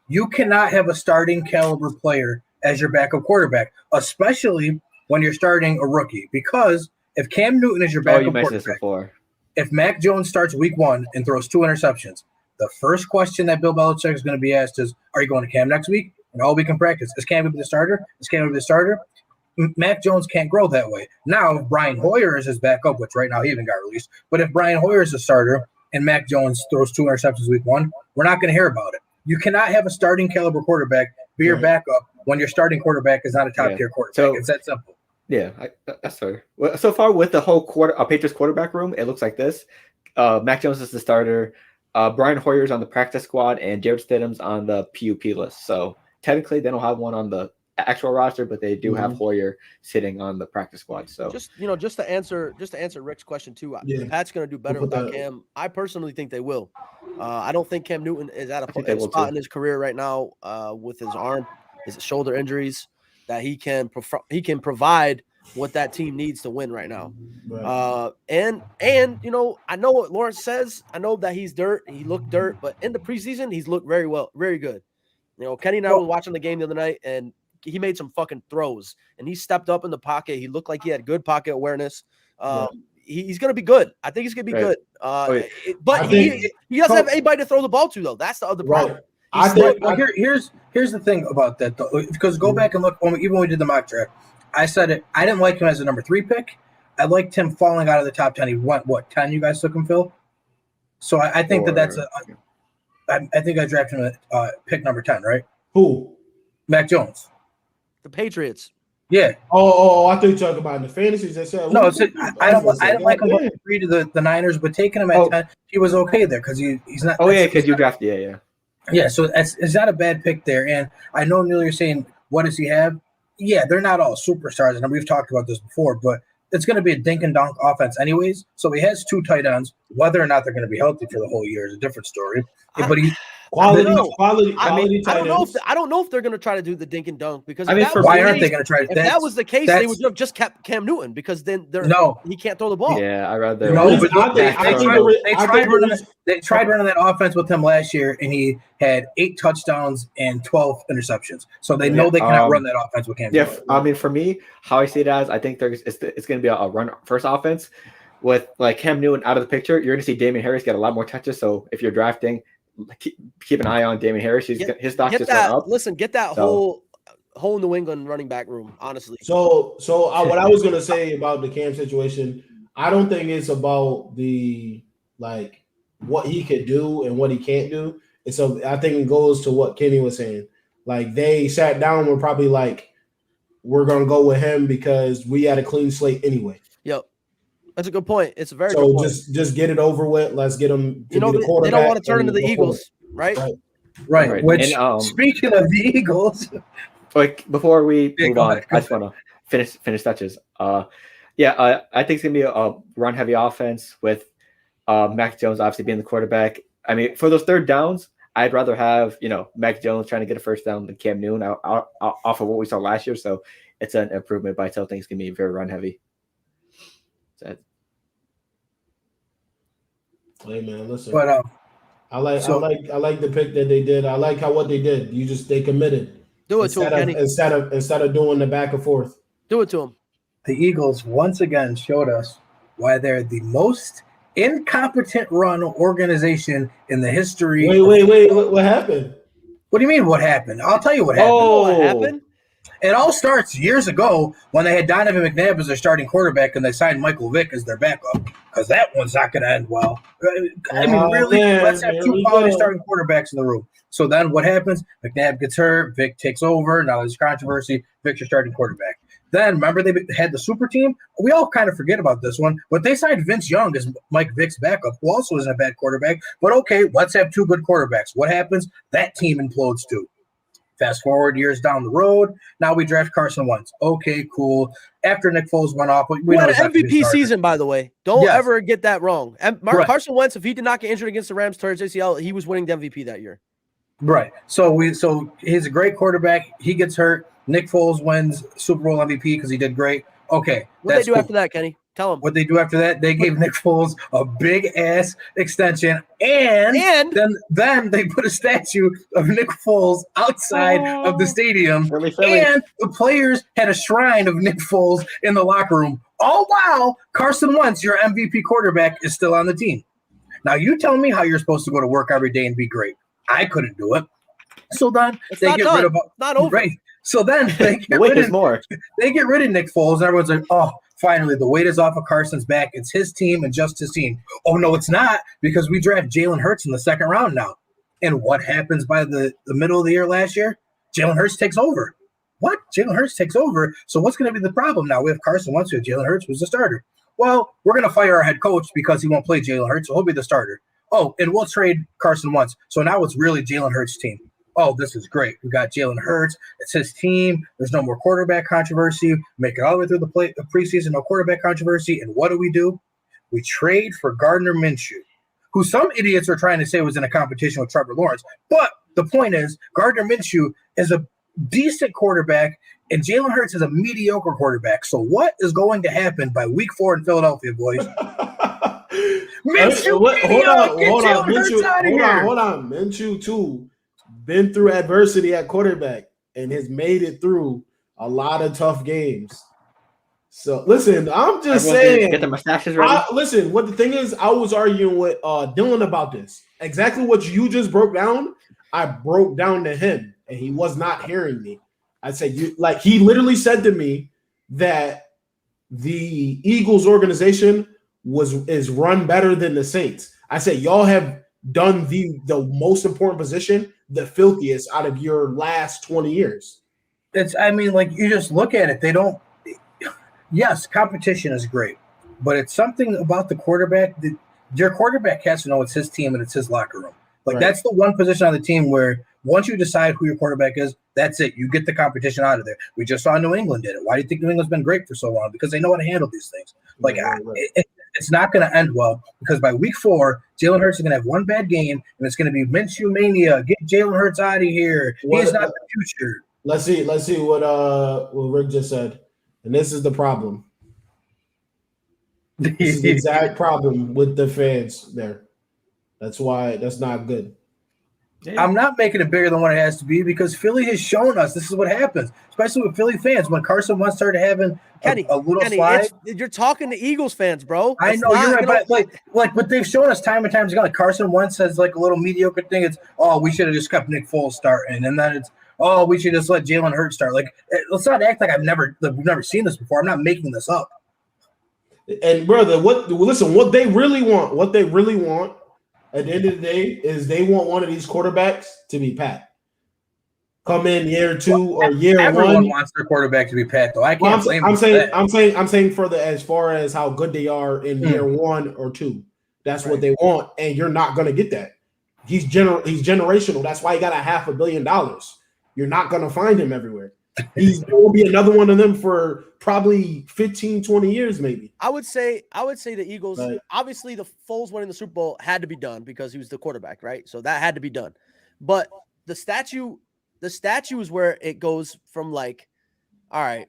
You cannot have a starting caliber player as your backup quarterback, especially when you're starting a rookie. Because if Cam Newton is your Oh, backup you mentioned this quarterback, before. if Mac Jones starts week 1 and throws 2 interceptions, the first question that Bill Belichick is going to be asked is, are you going to Cam next week? And all week in practice. Is Cam going to be the starter? Is Cam going to be the starter? Mac Jones can't grow that way. Now, if Brian Hoyer is his backup, which right now he even got released, but if Brian Hoyer is a starter and Mac Jones throws 2 interceptions week 1, we're not going to hear about it. You cannot have a starting caliber quarterback be your backup when your starting quarterback is not a top tier quarterback. So- it's that simple. Yeah, that's fair. Well, so far with the whole Patriots quarterback room, it looks like this. Mac Jones is the starter. Brian Hoyer's on the practice squad, and Jared Stidham's on the PUP list. So technically, they don't have one on the actual roster, but they do have Hoyer sitting on the practice squad. So Just to answer Rick's question too. Yeah. Pat's going to do better We'll put without that- Cam. I personally think they will. I don't think Cam Newton is at think they a will spot too. in his career right now with his arm, his shoulder injuries, that he can provide what that team needs to win right now. Right. And I know what Lawrence says. I know that he's dirt. He looked dirt, but in the preseason, he's looked very well, very good. Kenny and I were watching the game the other night, and he made some fucking throws, and he stepped up in the pocket. He looked like he had good pocket awareness. He's going to be good. I think he's going to be good. But he doesn't have anybody to throw the ball to, though. That's the other problem. I think Here's the thing about that, though, because go back and look, even when we did the mock draft, I said it. I didn't like him as a number 3 pick. I liked him falling out of the top 10. He went, 10 you guys took him, Phil? So I think that's I think I drafted him at pick number 10, right? Who? Mac Jones. The Patriots. Yeah. Oh, I think you're talking about in the fantasies. They said No, I don't like him going 3 to the Niners, but taking him at 10, he was okay there because he's not. Oh yeah, because you drafted. Yeah, so it's not a bad pick there. And I know, Neil, you're saying, what does he have? Yeah, they're not all superstars, and we've talked about this before, but it's going to be a dink and dunk offense anyways. So he has 2 tight ends. Whether or not they're going to be healthy for the whole year is a different story. But he quality I tight ends. I don't know if they're going to try to do the dink and dunk because why aren't they going to try? If that was the case, they would have just kept Cam Newton because then he can't throw the ball. Yeah, I rather. No, but they tried running that offense with him last year, and he had 8 touchdowns and 12 interceptions. So they know they cannot run that offense with Cam Newton. I mean, for me, how I see it as, I think it's going to be a run first offense with like Cam Newton out of the picture. You're going to see Damian Harris get a lot more touches. So if you're drafting, keep an eye on Damian Harris. His stock just went up. Listen, get that whole New England running back room, honestly. So what I was gonna say about the Cam situation, I don't think it's about the what he could do and what he can't do. I think it goes to what Kenny was saying. Like they sat down and were probably like, we're gonna go with him because we had a clean slate anyway. Yep. That's a good point. It's a very good point. just get it over with. Let's get him to be the quarterback. They don't want to turn into the Eagles, right? Right. Which, speaking of the Eagles, like before we move on, I just want to finish touches. I think it's gonna be a run heavy offense with Mac Jones obviously being the quarterback. I mean, for those third downs, I'd rather have Mac Jones trying to get a first down than Cam Newton off of what we saw last year. So it's an improvement, but I still think it's gonna be very run heavy. Hey man, listen. But I like the pick that they did. I like what they did. They committed. Do it to him, Kenny. Instead of doing the back and forth. Do it to him. The Eagles once again showed us why they're the most incompetent run organization in the history. Wait. What happened? What do you mean? What happened? I'll tell you what happened. What happened? It all starts years ago when they had Donovan McNabb as their starting quarterback and they signed Michael Vick as their backup because that one's not going to end well. I mean, really, let's have 2 quality starting quarterbacks in the room. So then what happens? McNabb gets hurt. Vick takes over. Now there's controversy. Vick's your starting quarterback. Then, remember, they had the super team? We all kind of forget about this one, but they signed Vince Young as Mike Vick's backup, who also isn't a bad quarterback. But okay, let's have 2 good quarterbacks. What happens? That team implodes too. Fast forward years down the road, now we draft Carson Wentz. Okay, cool. After Nick Foles went off, we had an MVP season, by the way. Don't ever get that wrong. Correct. Carson Wentz, if he did not get injured against the Rams towards ACL, he was winning the MVP that year. Right. So he's a great quarterback. He gets hurt. Nick Foles wins Super Bowl MVP because he did great. Okay. What they do after that, Kenny? Tell them. What they do after that, they gave Nick Foles a big ass extension, and then they put a statue of Nick Foles outside of the stadium, and the players had a shrine of Nick Foles in the locker room. All while Carson Wentz, your MVP quarterback, is still on the team. Now you tell me how you're supposed to go to work every day and be great. I couldn't do it. So then they get rid of not over. Right. So then they get rid of Nick Foles, and everyone's like, oh, finally, the weight is off of Carson's back. It's his team and just his team. Oh, no, it's not, because we draft Jalen Hurts in the second round now. And what happens by the middle of the year last year? Jalen Hurts takes over. What? Jalen Hurts takes over? So what's going to be the problem now? We have Carson Wentz, we have Jalen Hurts, who's the starter. Well, we're going to fire our head coach because he won't play Jalen Hurts, so he'll be the starter. Oh, and we'll trade Carson Wentz. So now it's really Jalen Hurts' team. Oh, this is great. We got Jalen Hurts. It's his team. There's no more quarterback controversy. Make it all the way through the preseason, no quarterback controversy. And what do? We trade for Gardner Minshew, who some idiots are trying to say was in a competition with Trevor Lawrence. But the point is, Gardner Minshew is a decent quarterback, and Jalen Hurts is a mediocre quarterback. So what is going to happen by week 4 in Philadelphia, boys? Minshew, hold on. Minshew, too. Been through adversity at quarterback and has made it through a lot of tough games. So listen, I'm just saying. Get the mustaches ready. Listen, what the thing is, I was arguing with Dylan about this. Exactly what you just broke down, I broke down to him, and he was not hearing me. I said, he literally said to me that the Eagles organization is run better than the Saints. I said, y'all have done the most important position the filthiest out of your last 20 years. You just look at it. They don't. Yes, competition is great, but it's something about the quarterback that your quarterback has to know it's his team and it's his locker room. That's the one position on the team where once you decide who your quarterback is, that's it. You get the competition out of there. We just saw New England did it. Why do you think New England's been great for so long? Because they know how to handle these things. It's not going to end well because by week 4, Jalen Hurts is going to have one bad game, and it's going to be Minshew mania. Get Jalen Hurts out of here. He's not the future. Let's see what Rick just said, and this is the problem. This is the exact problem with the fans there. That's why that's not good. Yeah. I'm not making it bigger than what it has to be because Philly has shown us this is what happens, especially with Philly fans. When Carson Wentz started having a little slide. You're talking to Eagles fans, bro. I know you're right, but they've shown us time and time again. Like Carson Wentz has a little mediocre thing. It's we should have just kept Nick Foles starting, and then it's we should just let Jalen Hurts start. Let's not act like we've never seen this before. I'm not making this up. And brother, what they really want at the end of the day is they want one of these quarterbacks to be Pat. Come in year 2 or year 1. Everyone wants their quarterback to be Pat, though. I can't blame I'm saying further as far as how good they are in year 1 or 2. That's what they want, and you're not going to get that. He's generational. That's why he got $500 million. You're not going to find him everywhere. He's going to be another one of them for probably 15, 20 years, maybe. I would say the Eagles, obviously the Foles winning the Super Bowl had to be done because he was the quarterback, right? So that had to be done. But the statue is where it goes from all right,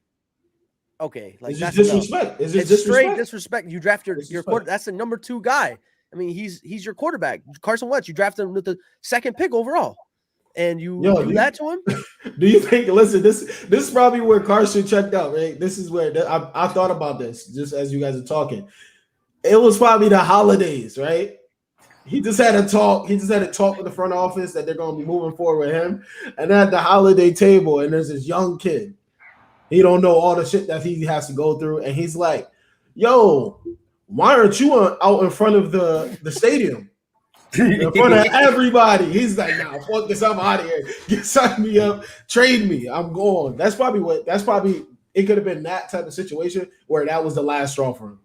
okay. It's just disrespect. It's straight disrespect. You draft your quarterback. That's the number 2 guy. I mean, he's your quarterback. Carson Wentz, you drafted him with the 2nd pick overall. And you do that to him? Do you think? Listen, this is probably where Carson checked out, right? This is where I thought about this just as you guys are talking. It was probably the holidays, right? He just had a talk. He just had a talk with the front office that they're going to be moving forward with him. And at the holiday table, and there's this young kid. He don't know all the shit that he has to go through, and he's like, "Yo, why aren't you out in front of the stadium?" In front of everybody. He's like, nah, fuck this, I'm out of here. Sign me up, trade me, I'm going. That's probably it could have been that type of situation where that was the last straw for him.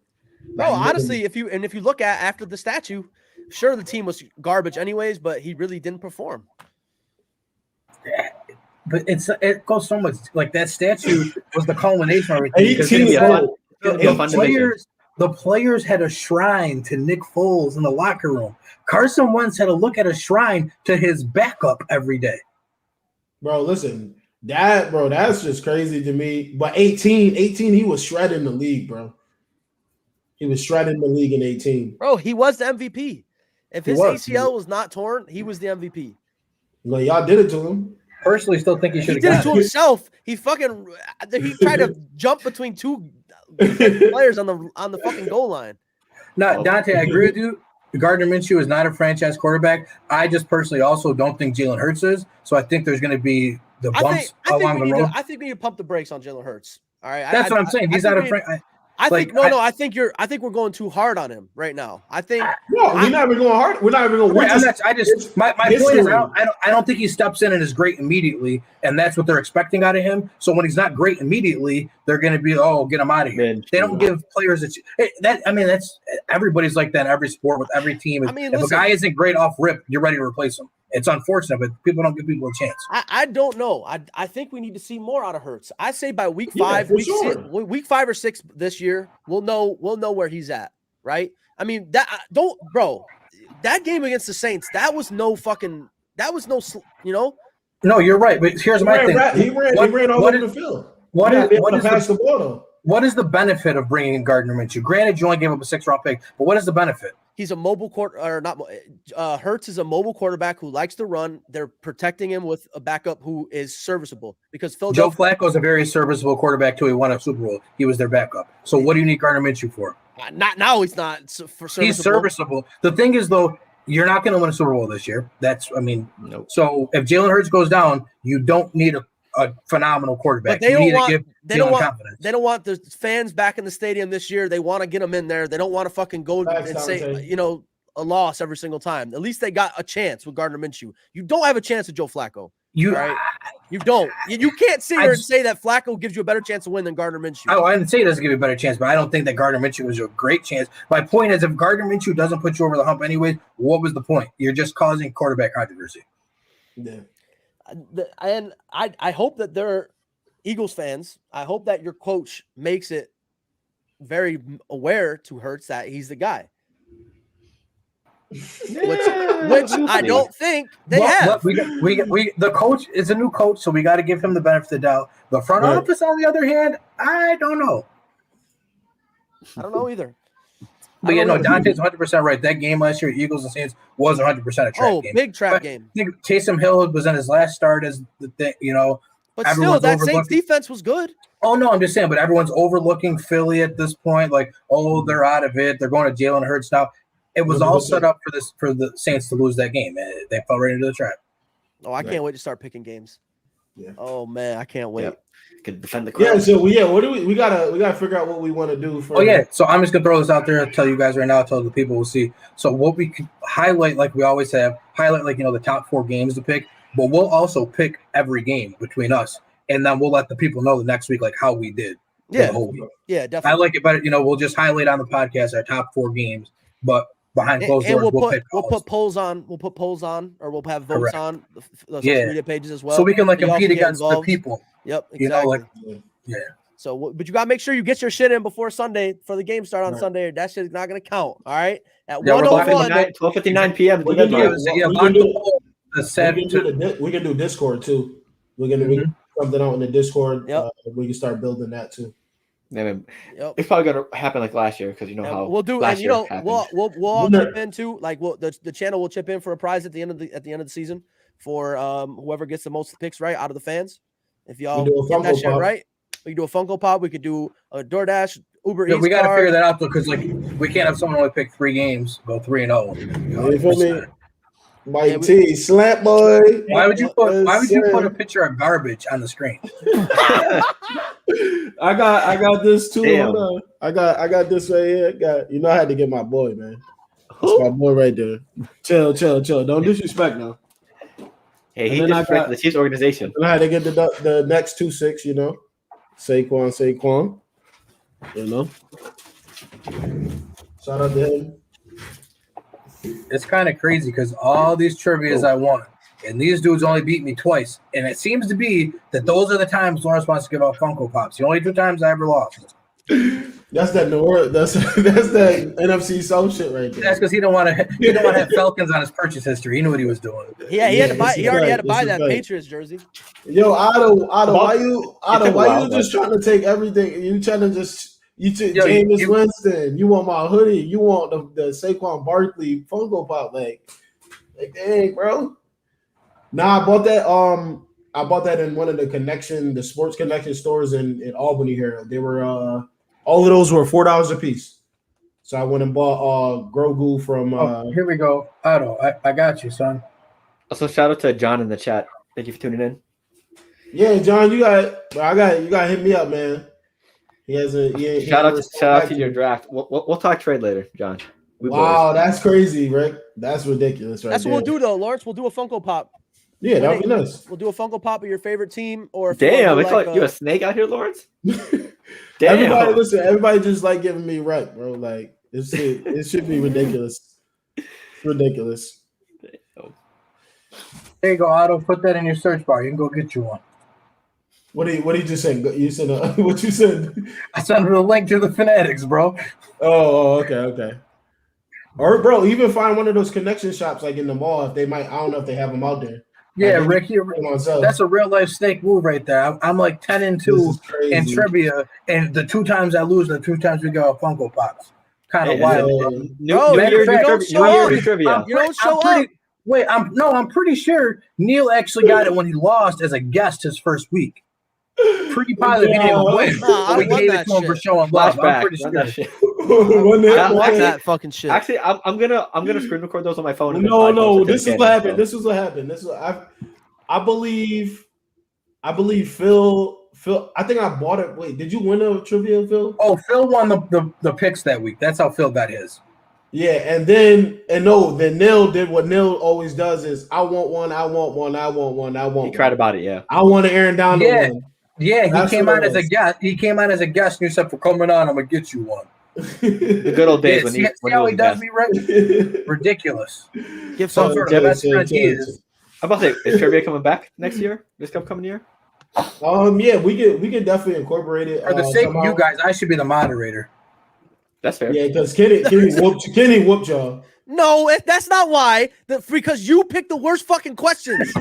No, honestly, if you look at after the statue, sure the team was garbage anyways, but he really didn't perform. But it goes so much that statue was the culmination of everything. The players had a shrine to Nick Foles in the locker room. Carson Wentz had to look at a shrine to his backup every day. Bro, listen, that's just crazy to me. But 18, he was shredding the league, bro. He was shredding the league in 18. Bro, he was the MVP. If his ACL was not torn, he was the MVP. Well, y'all did it to him. Personally, still think he should have did it got to himself. He tried to jump between two players on the fucking goal line. No, Dante, I agree with you. Gardner Minshew is not a franchise quarterback. I just personally also don't think Jalen Hurts is. So I think there's going to be the bumps along the road. I think we need to pump the brakes on Jalen Hurts. All right, that's what I'm saying. He's not a franchise. I think we're going too hard on him right now. I think we're not even going hard. We're not even going. My point is, I don't think he steps in and is great immediately, and that's what they're expecting out of him. So when he's not great immediately, they're going to be, get him out of here. They don't give players that's everybody's like that in every sport with every team. If a guy isn't great off rip, you're ready to replace him. It's unfortunate, but people don't give people a chance. I don't know. I think we need to see more out of Hurts. I say by week 5, week 5 or 6 this year, we'll know where he's at, right? I mean, that game against the Saints, that was no, No, you're right, but here's my thing. He ran all over the field. What is the benefit of bringing in Gardner Minshew? Granted, you only gave up a 6th-round pick, but what is the benefit? He's a mobile Hurts is a mobile quarterback who likes to run. They're protecting him with a backup who is serviceable because Joe Flacco is a very serviceable quarterback too. He won a Super Bowl. He was their backup. So what do you need Gardner Minshew for? Not now. He's not for serviceable. He's serviceable. The thing is, though, you're not going to win a Super Bowl this year. Nope. So if Jalen Hurts goes down, you don't need a phenomenal quarterback. But they don't want the fans back in the stadium this year. They want to get them in there. They don't want to fucking go and say, a loss every single time. At least they got a chance with Gardner Minshew. You don't have a chance with Joe Flacco. You don't. You can't sit here and say that Flacco gives you a better chance to win than Gardner Minshew. Oh, I didn't say he doesn't give you a better chance, but I don't think that Gardner Minshew was a great chance. My point is, if Gardner Minshew doesn't put you over the hump anyway, what was the point? You're just causing quarterback controversy. Yeah. And I hope that they're Eagles fans. I hope that your coach makes it very aware to Hurts that he's the guy. Which I don't think they have. The coach is a new coach, so we got to give him the benefit of the doubt. The front office, on the other hand, I don't know. I don't know either. But Dante's 100% right. That game last year, Eagles and Saints, was 100% a trap game. Oh, big trap game. I think Taysom Hill was in his last start as the thing, But still, that Saints defense was good. Oh, no, I'm just saying, but everyone's overlooking Philly at this point. Like, they're out of it. They're going to Jalen Hurts now. It was all set up for the Saints to lose that game. They fell right into the trap. Oh, I can't wait to start picking games. Yeah. Oh man, I can't wait. Yep. Could defend the crowd. Yeah. So what do we gotta figure out what we want to do for. Oh yeah. So I'm just gonna throw this out there. I'll tell you guys right now. I'll tell the people we'll see. So what we could highlight, like we always have, the top 4 games to pick. But we'll also pick every game between us, and then we'll let the people know the next week like how we did. Yeah. The whole week. Yeah, definitely. I like it better. We'll just highlight on the podcast our top 4 games, but behind closed doors, we'll put polls on. We'll put polls on, or we'll have votes on the social media pages as well, so we can compete against the people. Yep, exactly. Yeah. So, but you gotta make sure you get your shit in before Sunday for the game start on Sunday. That shit's not gonna count. All right, at 1:01, 12:59 p.m. We can do Discord too. We can do something out in the Discord. Yep. We can start building that too. Yeah, it's probably gonna happen like last year because how we'll do, and we'll all chip in too. Like the channel will chip in for a prize at the end of the season for whoever gets the most picks right out of the fans. If y'all get that shit right, we can do a Funko Pop. We could do a DoorDash, Uber Eats. We got to figure that out though, because we can't have someone only pick 3 games, go 3-0. You feel me? Mike T, slap boy. Why would you put a picture of garbage on the screen? I got this too. Damn. Hold on. I got this right here. I had to get my boy, man. That's my boy right there. Chill. Don't disrespect now. Hey, he disrespected the Chiefs organization. And I had to get the next 2-6, Saquon. Shout out to him. It's kind of crazy because all these trivias I won, and these dudes only beat me twice. And it seems to be that those are the times Lawrence wants to give out Funko Pops. The only 2 times I ever lost. That's that New Orleans. That's that NFC South shit right there. That's because he don't want to have Falcons on his purchase history. He knew what he was doing. Yeah, he had to buy. it's a He already had fact, to buy it's a that fact. Patriots jersey. Yo, Otto, Well, why you just trying to take everything? You trying to just took Jameis Winston. You want my hoodie? You want the Saquon Barkley Funko Pop? Like dang, bro. Nah, I bought that. I bought that in one of the sports connection stores in Albany here. They were all of those were $4 a piece. So I went and bought Grogu from. Here we go, Otto. I got you, son. Also, shout out to John in the chat. Thank you for tuning in. Yeah, John, you got to hit me up, man. He has a shout out to your draft. We'll talk trade later, John. Wow, that's crazy, Rick. That's ridiculous, right? That's what we'll do, though, Lawrence. We'll do a Funko Pop. Yeah, that'd be nice. We'll do a Funko Pop of your favorite team, or damn, it's like you a snake out here, Lawrence. Damn. Everybody just like giving me rep, bro. Like it should be ridiculous. It's ridiculous. There you go, Otto. Put that in your search bar. You can go get you one. What did you just say? You said what you said? I sent him the link to the Fanatics, bro. Oh, okay. Or bro, even find one of those connection shops like in the mall if they might. I don't know if they have them out there. Yeah, Rick, that's a real life snake move right there. I'm like 10-2 in trivia, and the 2 times I lose, the 2 times we go Funko Pops. Kind of wild. No, you don't show up. You don't show up. Wait, I'm pretty sure Neil actually got it when he lost as a guest his first week. Pretty positive he didn't win. We gave it to him for showing love. I'm pretty sure. I like that fucking shit. Actually, I'm gonna screen record those on my phone. No. This is what happened. This is what happened. I believe Phil. I think I bought it. Wait, did you win a trivia, Phil? Oh, Phil won the picks that week. That's how Phil got his. Yeah, and then Neil did what Neil always does is I want one. He cried about it, yeah. I want to Aaron down the one. Yeah, he came on as a guest. He came on as a guest and he said, "For coming on, I'm gonna get you one." The good old days when he how he does me, right? Ridiculous. Give some sort of best friend he is. I'm about to say, is trivia coming back next year? This coming year? Yeah, we can definitely incorporate it. For the sake of you guys, I should be the moderator. That's fair. Yeah, because Kenny whooped y'all. No, that's not why. Because you picked the worst fucking questions.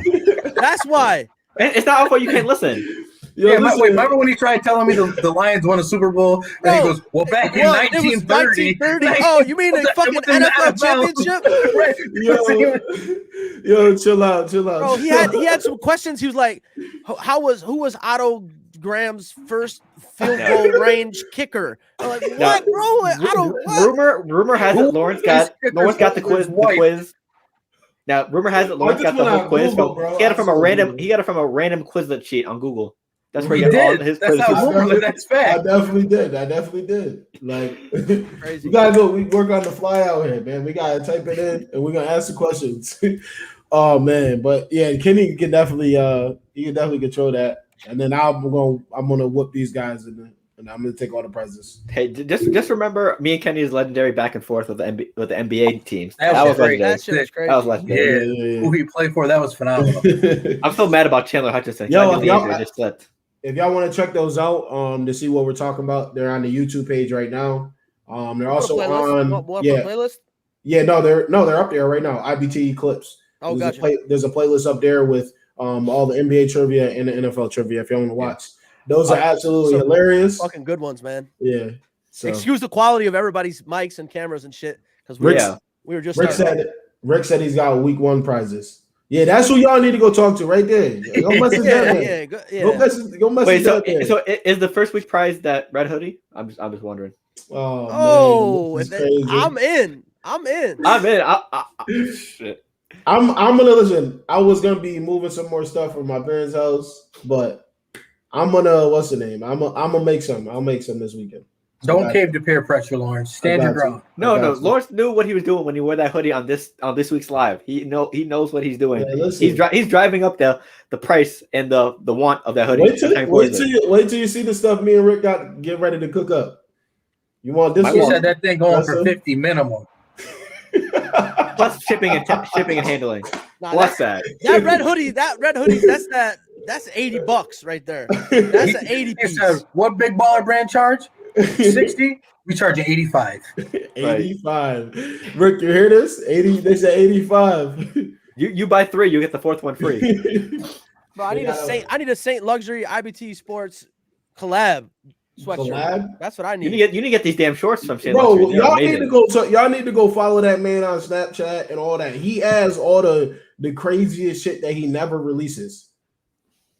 That's why. It's not our fault you can't listen. Yeah, remember when he tried telling me the Lions won a Super Bowl? And he goes, well, back in 1930. Oh, you mean the fucking NFL championship? Yo, chill out. Bro, he had some questions. He was like, who was Otto Graham's first field goal range kicker? I'm like, what, bro? Rumor has it Lawrence got the quiz. Now, rumor has it Lawrence got the whole quiz. He got it from a random Quizlet sheet on Google. That's where he got all his quizzes. That's fact. I definitely did. Like, we gotta go. We work on the fly out here, man. We gotta type it in, and we're gonna ask the questions. Oh man, but yeah, Kenny can definitely control that, and then I'm gonna whoop these guys, and I'm gonna take all the prizes. Hey, just remember me and Kenny's legendary back and forth with the NBA teams. That was legendary. That shit was crazy. That was legendary. Yeah. Who he played for? That was phenomenal. I'm so mad about Chandler Hutchinson. If y'all want to check those out, to see what we're talking about, they're on the YouTube page right now. They're also on playlist. Yeah, they're up there right now. IBTE clips. Oh, gotcha. There's a playlist up there with all the NBA trivia and the NFL trivia. If you want to watch, those are absolutely hilarious. Fucking good ones, man. Yeah. So. Excuse the quality of everybody's mics and cameras and shit, because we were just. Rick said he's got week 1 prizes. Yeah, that's who y'all need to go talk to right there. Go message that. Go message that. So is the first week prize that red hoodie? I'm just wondering. Oh man, I'm in. Shit. I'm gonna listen. I was gonna be moving some more stuff from my parents' house, but I'm gonna what's the name? I'm gonna make some. I'll make some this weekend. Don't cave to peer pressure, Lawrence. Stand your ground. No. Lawrence knew what he was doing when he wore that hoodie on this week's live. He knows what he's doing. Yeah, he's driving up the price and the want of that hoodie. Wait till you see the stuff me and Rick got get ready to cook up. You want this? He said that thing going for 50 minimum. Plus shipping and handling. Plus that red hoodie. That's $80 right there. That's an 80 piece. What big baller brand charge? 60, we charging 85. 85. Rick, you hear this? 80. They said 85. You buy 3, you get the 4th one free. Bro, I need a Saint Luxury IBTE Sports collab sweatshirt. Collab? That's what I You need. need to get these damn shorts from Saint Bro, Luxury. y'all need to go follow that man on Snapchat and all that. He has all the craziest shit that he never releases.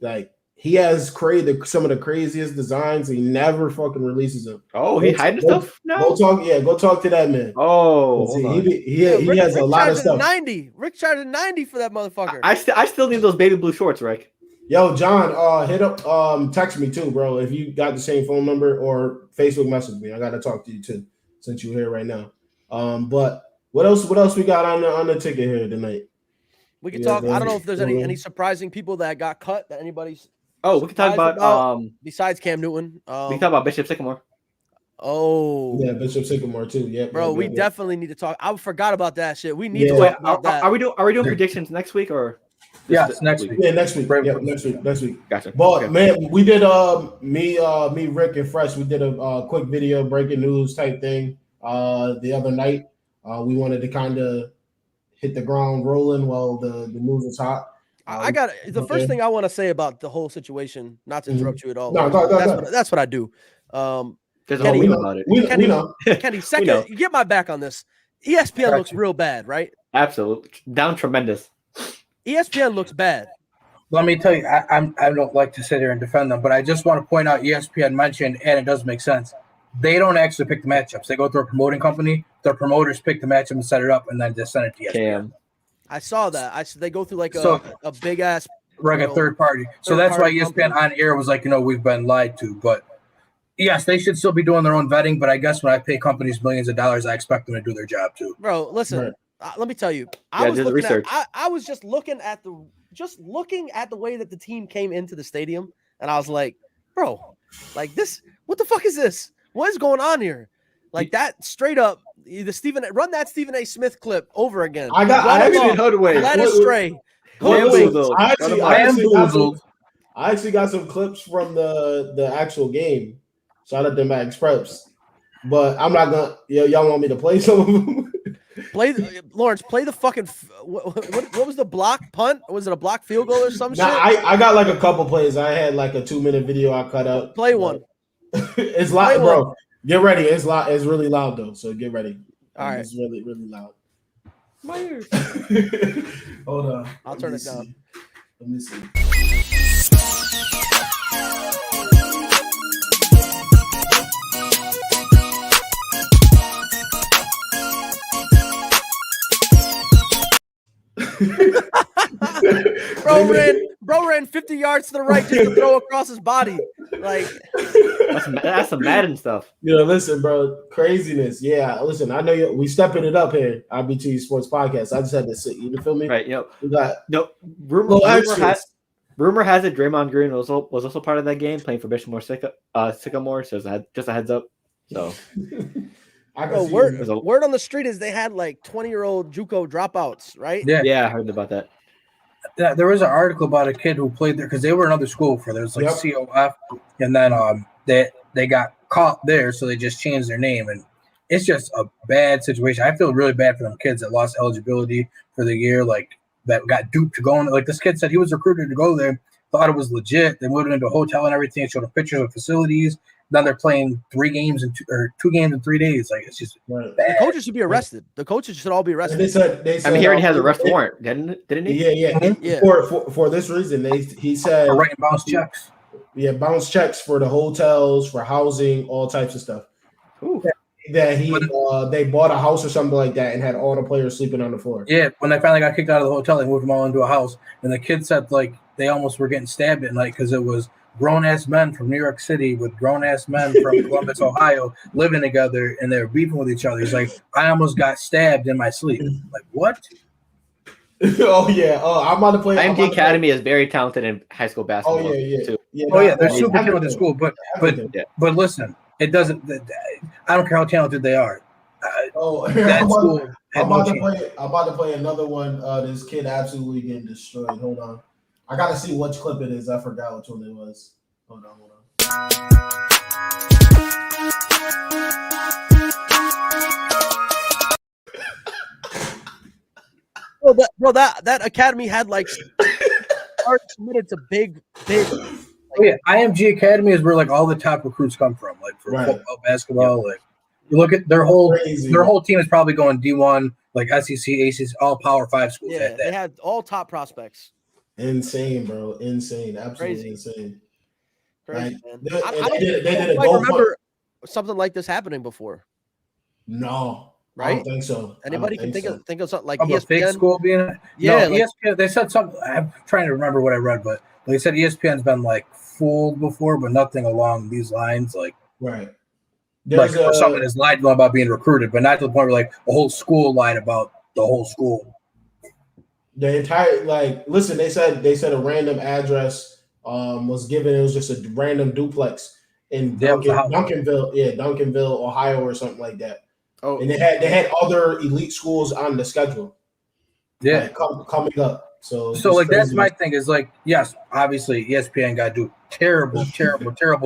Like he has created some of the craziest designs. He never fucking releases them. Oh, he hiding stuff now? Go talk to that man. Oh, he has a lot of stuff. 90. Rick charged 90 for that motherfucker. I still need those baby blue shorts, Rick. Yo, John, hit up, text me too, bro. If you got the same phone number or Facebook message me, I gotta talk to you too, since you're here right now. But what else we got on the ticket here tonight? We can talk. I don't know if there's any surprising people that got cut that anybody's. Oh, we can talk about besides Cam Newton. We can talk about Bishop Sycamore. Oh yeah, Bishop Sycamore too. Yeah, bro, we definitely need to talk. I forgot about that shit. We need to talk about that. Are we doing predictions next week or? Yes, next week. Yeah, next week. Yeah, next week. Gotcha. But okay. Man, we did me, Rick, and Fresh. We did a quick video breaking news type thing the other night. We wanted to kind of hit the ground rolling while the news is hot. I got the first thing I want to say about the whole situation. Not to interrupt you at all. No, that's what I do. There's a whole meme about it. We know. Kenny, second, you get my back on this. ESPN looks real bad, right? Absolutely, down tremendous. ESPN looks bad. Let me tell you, I don't like to sit here and defend them, but I just want to point out ESPN mentioned, and it does make sense. They don't actually pick the matchups. They go through a promoting company. Their promoters pick the matchup and set it up, and then just send it to ESPN. Cam. I saw that. They go through like a big ass, like a third party. So that's why ESPN on air was like, we've been lied to. But yes, they should still be doing their own vetting. But I guess when I pay companies millions of dollars, I expect them to do their job too. Bro, listen. Right. Let me tell you, I was just looking at the way that the team came into the stadium, and I was like, bro, like this, what the fuck is this? What is going on here? Like that straight up, run that Stephen A. Smith clip over again. I led astray. I actually got some clips from the actual game. Shout out to Max Preps, but I'm not gonna. Y'all want me to play some of them? Lawrence, play the fucking. What was the block punt? Was it a block field goal or some shit? I got like a couple plays. I had like a 2-minute video I cut up. Play one. It's loud, bro. Get ready. It's loud. It's really loud though. So get ready. All right. It's really, really loud. My ears. Hold on. I'll turn it down. Let me see. Bro ran 50 yards to the right just to throw across his body. Like that's some Madden stuff. Listen, bro, craziness. Yeah, listen. I know we stepping it up here. IBTE Sports Podcast. I just had to sit. You feel me? Right. We got Rumor has it Draymond Green was also part of that game, playing for Bishop Sycamore. So just a heads up. So. Word on the street is they had like 20-year-old JUCO dropouts, right? Yeah, I heard about that. Yeah, there was an article about a kid who played there because they were another school for there's like COF, and then they got caught there, so they just changed their name, and it's just a bad situation. I feel really bad for them kids that lost eligibility for the year, like that got duped to go in. Like this kid said he was recruited to go there, thought it was legit. They moved into a hotel and everything, showed him pictures of facilities. Then they're playing 2 games in 3 days. Like it's just bad. The coaches should be arrested. The coaches should all be arrested. They said I'm hearing he has a arrest warrant, didn't he? Yeah. For this reason, he said for writing bounce checks. Yeah, bounce checks for the hotels, for housing, all types of stuff. Ooh. That they bought a house or something like that and had all the players sleeping on the floor. Yeah, when they finally got kicked out of the hotel, they moved them all into a house, and the kids said like they almost were getting stabbed at night because it was grown-ass men from New York City with grown-ass men from Columbus, Ohio, living together, and they were beefing with each other. He's like, I almost got stabbed in my sleep. Like, what? Oh, yeah. Oh, I'm about to play. IMT Academy is very talented in high school basketball. Oh, yeah. Too. They're super talented in school. But listen, it doesn't – I don't care how talented they are. I'm about to play another one. This kid absolutely getting destroyed. Hold on. I gotta see which clip it is. I forgot which one it was. Hold on. That academy had like already submitted to big. Oh yeah, IMG Academy is where like all the top recruits come from, like for football, basketball. Like you look at their whole team is probably going D1, like SEC, ACC, all Power 5 schools. Yeah, they had all top prospects. Insane, bro. Insane. Absolutely Crazy. insane. Crazy, Like, man. they did a I GoFundMe. remember something like this happening before. No, I right? don't think so. Anybody can think of something like ESPN? A big school being yeah, no, ESPN. They said something. I'm trying to remember what I read, but they said ESPN's been like fooled before, but nothing along these lines. Like right. Like someone has lied about being recruited, but not to the point where like a whole school lied about the whole school. The entire listen, they said a random address was given. It was just a random duplex in Duncanville, Duncanville, Ohio, or something like that. Oh, and they had other elite schools on the schedule. Yeah, coming up. So like that's my thing is like, yes, obviously ESPN got to do terrible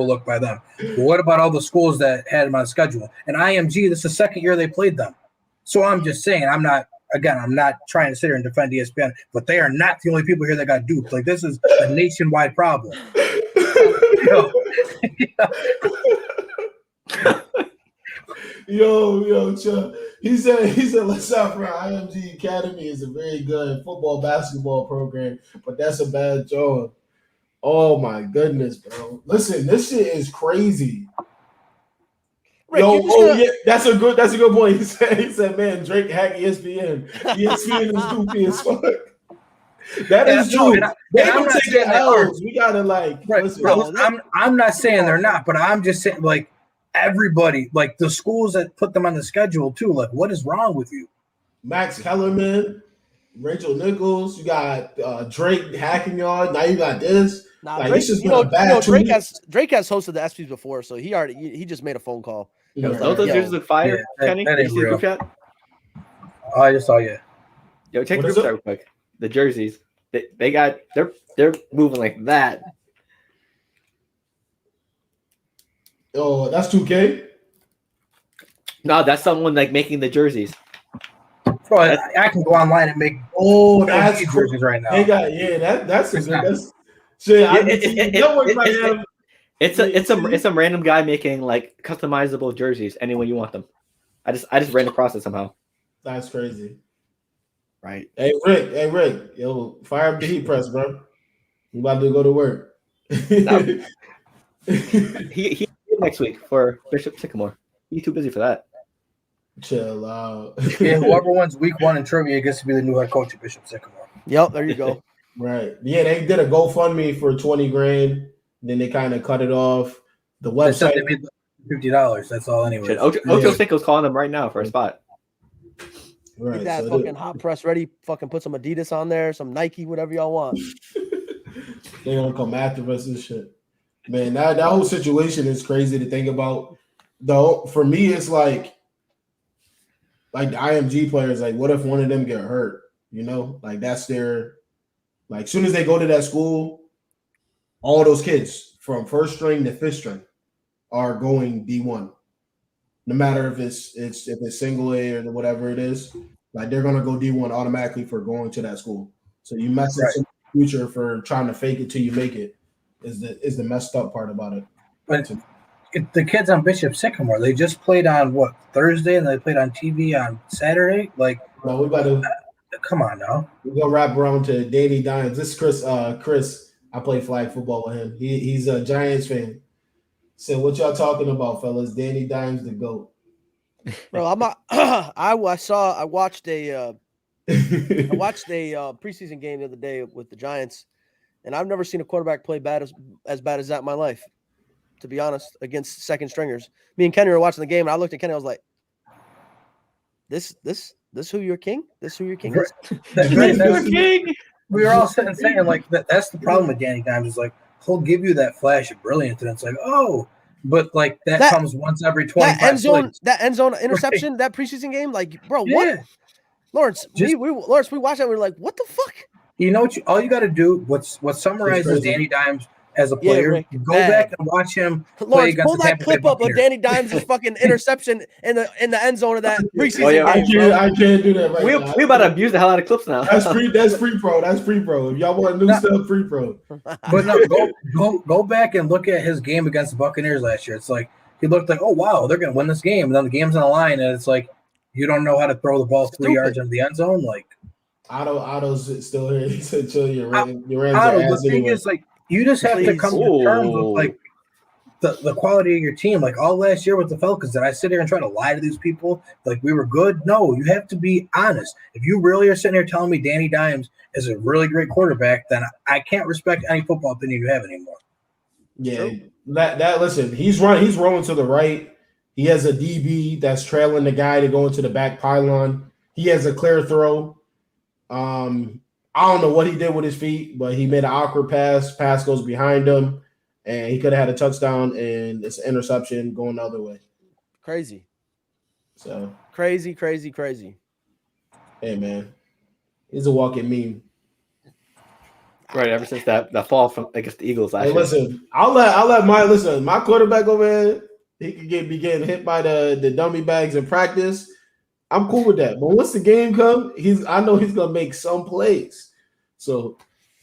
look by them. But what about all the schools that had them on schedule? And IMG, this is the second year they played them. So I'm just saying, I'm not trying to sit here and defend ESPN, but they are not the only people here that got duped. Like this is a nationwide problem. Yo, Chuck. He said, let's out for IMG Academy is a very good football basketball program, but that's a bad job. Oh my goodness, bro. Listen, this shit is crazy. Rick, yeah, that's a good point. He said, man, Drake hacked ESPN. ESPN is goofy as fuck. That is true. They don't take the L's. We gotta listen. I'm not saying they're not, but I'm just saying like everybody, like the schools that put them on the schedule too. Like, what is wrong with you? Max Kellerman, Rachel Nichols. You got Drake hacking y'all. Now you got this. Drake, this has been a bad Drake has hosted the ESPYs before, so he just made a phone call. Don't those jerseys look fire, Kenny? Did you see the group chat? Oh, I just saw you. Yo, check the group chat real quick. The jerseys, they're moving like that. Oh, that's 2K? No, that's someone like making the jerseys. Bro, I can go online and make that's jerseys right now. They got that's shit. It's some random guy making like customizable jerseys any way you want them. I just ran across it somehow. That's crazy. Right. Hey Rick, yo, fire up the heat press, bro. You about to go to work. he next week for Bishop Sycamore. He's too busy for that. Chill out. Yeah, whoever wins week 1 in trivia gets to be the new head coach of Bishop Sycamore. Yep, there you go. Right. Yeah, they did a GoFundMe for $20,000. Then they kind of cut it off. The website they made $50. That's all anyway. Ocho Cinco's calling them right now for a spot. Right. Get that fucking hot press ready. Fucking put some Adidas on there, some Nike, whatever y'all want. They're gonna come after us and shit. Man, that whole situation is crazy to think about. Though for me, it's like the IMG players, like, what if one of them get hurt? You know, like that's their as soon as they go to that school, all those kids from first string to fifth string are going D1. No matter if it's single A or whatever it is, like they're gonna go D1 automatically for going to that school. So you mess up some future for trying to fake it till you make it is the messed up part about it. But the kids on Bishop Sycamore, they just played on Thursday, and they played on TV on Saturday. Like, no, we about to come on now. We go wrap around to Danny Dimes. This is Chris. Chris, I play flag football with him. He's a Giants fan. So what y'all talking about, fellas? Danny Dimes the GOAT. Bro, I'm not. I watched a preseason game the other day with the Giants, and I've never seen a quarterback play as bad as that in my life. To be honest, against second stringers. Me and Kenny were watching the game, and I looked at Kenny. I was like, "This who your king? This who your king is? Your king." We were all sitting and saying like that's the problem with Danny Dimes is like he'll give you that flash of brilliance, and it's like, oh, but like that comes once every 25 that end zone interception, that preseason game, like, bro, what? Lawrence, we watched that, we were like, what the fuck? You know what all you got to do, what summarizes Danny Dimes as a player. Rick, Go bad. back and watch him play Lawrence, against pull the that Tampa Bay clip up of Buccaneers. Danny Dimes' fucking interception in the end zone of that preseason yeah, game. I can't do that right now. We about to abuse the hell out of clips now. That's free pro. That's free pro. If y'all want new stuff, free pro. But no, go back and look at his game against the Buccaneers last year. It's like he looked like, oh wow, they're gonna win this game, and then the game's on the line, and it's like you don't know how to throw the ball 3 yards into the end zone. Like Otto's still here. He said, "Chill your Rams." The thing is, like, you just have to come to terms with like the quality of your team. Like all last year with the Falcons, did I sit here and try to lie to these people like we were good? No, you have to be honest. If you really are sitting here telling me Danny Dimes is a really great quarterback, then I can't respect any football opinion you have anymore. Yeah, that listen, he's rolling to the right. He has a DB that's trailing the guy to go into the back pylon. He has a clear throw. I don't know what he did with his feet, but he made an awkward pass. Pass goes behind him, and he could have had a touchdown, and it's an interception going the other way. Crazy. So crazy. Hey man, he's a walking meme. Right, ever since that fall from against the Eagles last year. Listen, I'll let my quarterback over there. He could be getting hit by the dummy bags in practice. I'm cool with that. But once the game comes, I know he's gonna make some plays. So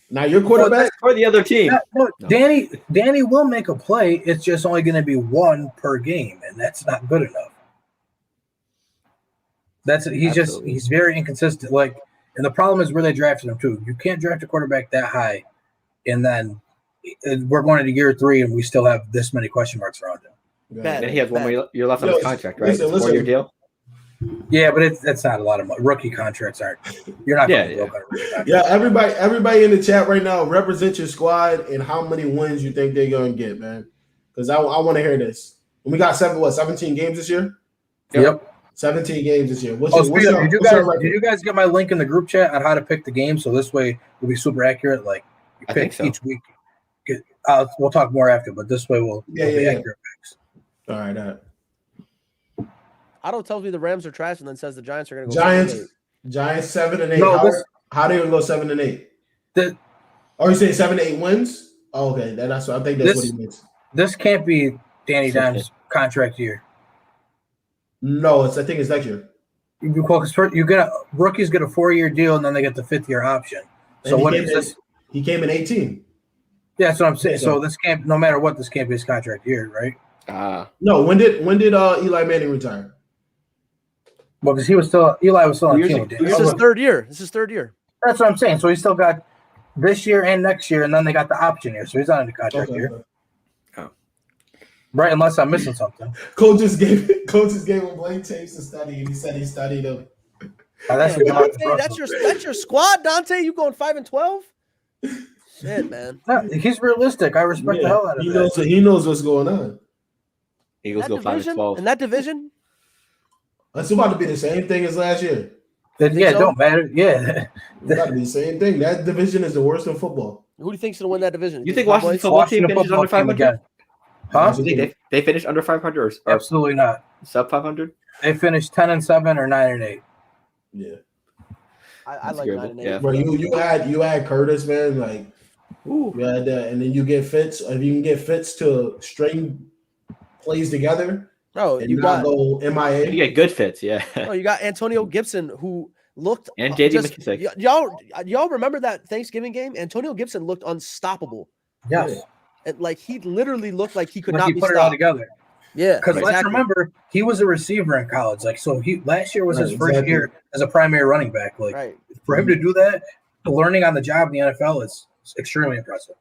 now your quarterback for the other team. No. Danny will make a play. It's just only going to be one per game, and that's not good enough. He's very inconsistent. Like, and the problem is where they drafted him too. You can't draft a quarterback that high, and then we're going into year 3, and we still have this many question marks around him. And he has 1 more year left on his contract, right? Listen. 4-year deal. Yeah, but that's not a lot of money. Rookie contracts aren't. You're not going to go on a rookie contract. Yeah, everybody in the chat right now, represent your squad and how many wins you think they're going to get, man. Because I want to hear this. And we got 17 games this year? Yep. 17 games this year. Did you guys get my link in the group chat on how to pick the game? So this way we'll be super accurate. Like you pick each week. We'll talk more after, but this way we'll be accurate picks. All right. Otto tells me the Rams are trash and then says the Giants are going to go Giants 7-8. No, how do you go 7-8? You say 7-8 wins? Oh, okay. That's what I think. That's what he means. This can't be Danny Dimes' contract year. No, I think it's next year. Because rookies get a 4-year deal and then they get the 5th-year option. So what is this? He came in 18. Yeah, that's what I'm saying. So this can't. No matter what, this can't be his contract year, right? No. When did Eli Manning retire? Well, because Eli was still on the team. This is his third year. That's what I'm saying. So he still got this year and next year, and then they got the option year. So he's not in the contract year. Oh. Right, unless I'm missing something. Coach just gave him blank tapes to study, and he said he studied them. That's your squad, Dante. You going 5-12? Shit, man. He's realistic. I respect the hell out of him. He knows what's going on. Eagles go 5-12 in that division. It's about to be the same thing as last year. It don't matter. Yeah. It's got to be the same thing. That division is the worst in football. Who do you think's going to win that division? You think Washington football team finishes under 500? Huh? They finished under 500 or absolutely not. Sub 500? They finished 10-7 or 9-8. Yeah. I like 9-8. Yeah. Bro, you add Curtis, man, like you add that, and then you get Fitz. If you can get Fitz to string plays together. Oh, you got go MIA. You get good fits, yeah. Oh, you got Antonio Gibson who looked and JD McKissick. Y'all remember that Thanksgiving game? Antonio Gibson looked unstoppable. Yes. And like he literally looked like he could not be put stopped. It all together. Yeah. Because let's remember he was a receiver in college. Like so last year was his first year as a primary running back. Like for him to do that, learning on the job in the NFL is extremely impressive.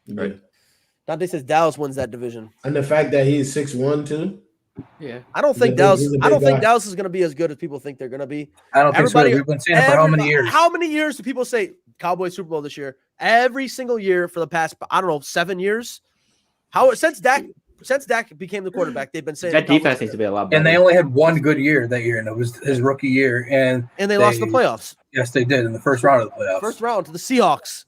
Right. Dante says Dallas wins that division. And the fact that he's 6'1" too. Yeah, I don't think Dallas is going to be as good as people think they're going to be. I don't think so. We've been saying it for how many years? How many years do people say Cowboys Super Bowl this year? Every single year for the past 7 years. Since Dak became the quarterback, they've been saying that defense needs to be a lot better. And they only had one good year that year, and it was his rookie year. And they lost the playoffs. Yes, they did in the first round of the playoffs. First round to the Seahawks.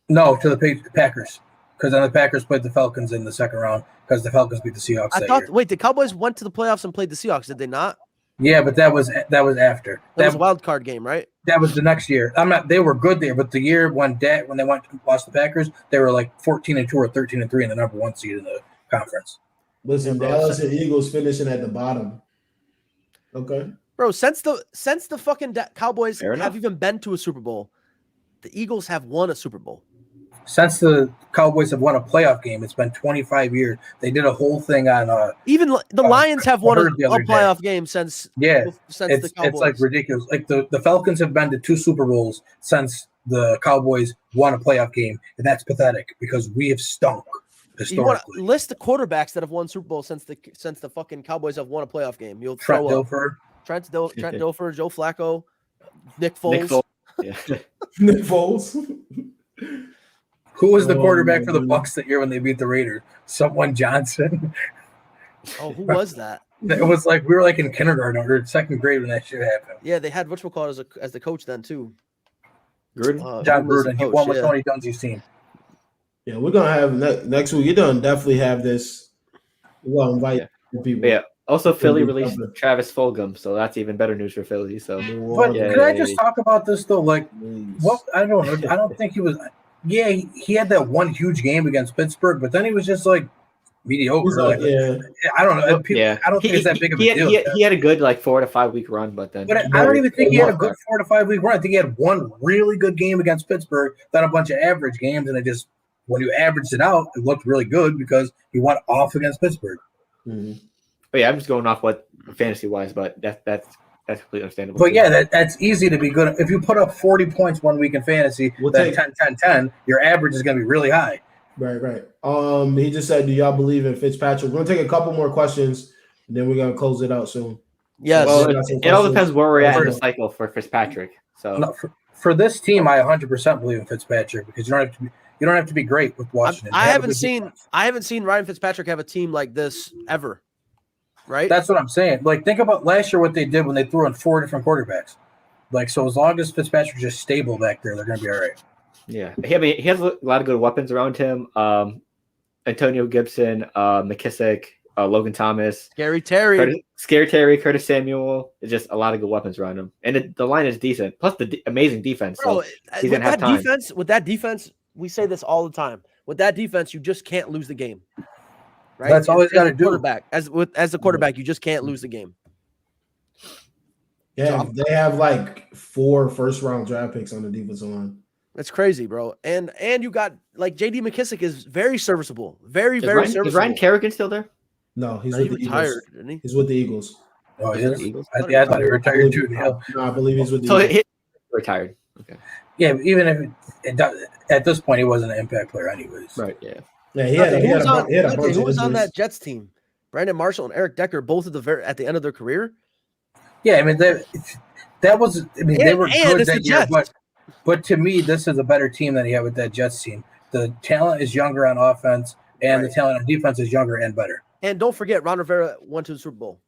No, to the Packers. Because then the Packers played the Falcons in the second round because the Falcons beat the Seahawks. Wait, the Cowboys went to the playoffs and played the Seahawks, did they not? Yeah, but that was after. That was a wild card game, right? That was the next year. They were good there, but the year when they lost the Packers, they were like 14-2 or 13-3 in the number 1 seed in the conference. Listen, Dallas and Eagles finishing at the bottom. Okay. Bro, since the fucking Cowboys Fair enough. have even been to a Super Bowl, the Eagles have won a Super Bowl. Since the Cowboys have won a playoff game, it's been 25 years. They did a whole thing on even the Lions have won a other playoff game since the Cowboys. It's like ridiculous. Like the Falcons have been to 2 Super Bowls since the Cowboys won a playoff game, and that's pathetic because we have stunk historically. You list the quarterbacks that have won Super Bowl since the fucking Cowboys have won a playoff game. You'll Trent throw up Dilfer. Trent Dilfer, Joe Flacco, Nick Foles. Yeah. Nick Foles. Who was the quarterback for the Bucs that year when they beat the Raiders? Someone Johnson. Oh, who was that? It was like we were like in kindergarten or 2nd grade when that shit happened. Yeah, they had whatchamacallit as the coach then too. Gruden? John Gruden was the Gruden. He coach, won with yeah. Tony Dungy's team. Yeah, we're gonna have next week. You're gonna definitely have this. We'll invite people. Yeah. Also, Philly released Travis Fulgum, so that's even better news for Philly. So, But could I just talk about this though? Like, what? I don't know. I don't think he was. Yeah, he had that one huge game against Pittsburgh, but then he was just like mediocre. Like, yeah, I don't know. I don't think it's that big of a deal. He had a good 4 to 5 week run, but then. But I don't even think he had a good 4 to 5 week run. I think he had one really good game against Pittsburgh, then a bunch of average games, and it just when you averaged it out, it looked really good because he went off against Pittsburgh. Mm-hmm. But yeah, I'm just going off what fantasy wise, but that's completely understandable. But yeah, that's easy to be good. If you put up 40 points 1 week in fantasy, then 10, your average is going to be really high. Right. He just said, "Do y'all believe in Fitzpatrick?" We're gonna take a couple more questions, and then we're gonna close it out soon. Yes. Well, it all depends where we're at in the cycle for Fitzpatrick. So no, for this team, I 100% believe in Fitzpatrick because you don't have to be great with Washington. I haven't seen Ryan Fitzpatrick have a team like this ever. Right. That's what I'm saying. Like, think about last year what they did when they threw in 4 different quarterbacks. Like, so as long as Fitzpatrick's just stable back there, they're going to be all right. Yeah, he has a lot of good weapons around him. Antonio Gibson, McKissick, Logan Thomas, Scary Terry, Curtis Samuel. It's just a lot of good weapons around him, and the line is decent. Plus the amazing defense. Bro, so he's gonna have time. With that defense, we say this all the time. With that defense, you just can't lose the game. Right? That's all he's got to do. As the quarterback, you just can't lose the game. Yeah, they have like 4 first-round draft picks on the defensive line. That's crazy, bro. And you got like J.D. McKissick is very serviceable, very serviceable. Is Ryan Kerrigan still there? No, he's with with the retired, Eagles. didn't he? He's with the Eagles. Oh, he is? Eagles? I thought he retired too. No, I believe he's with the So Eagles. he retired. Okay. Yeah, even if at this point he wasn't an impact player, anyways. Right. Yeah. Yeah, he had a bunch Who of was on injuries. that Jets team? Brandon Marshall and Eric Decker, both at the end of their career. Yeah, I mean that was. I mean they were good that year, but to me, this is a better team than he had with that Jets team. The talent is younger on offense, and the talent on defense is younger and better. And don't forget, Ron Rivera went to the Super Bowl.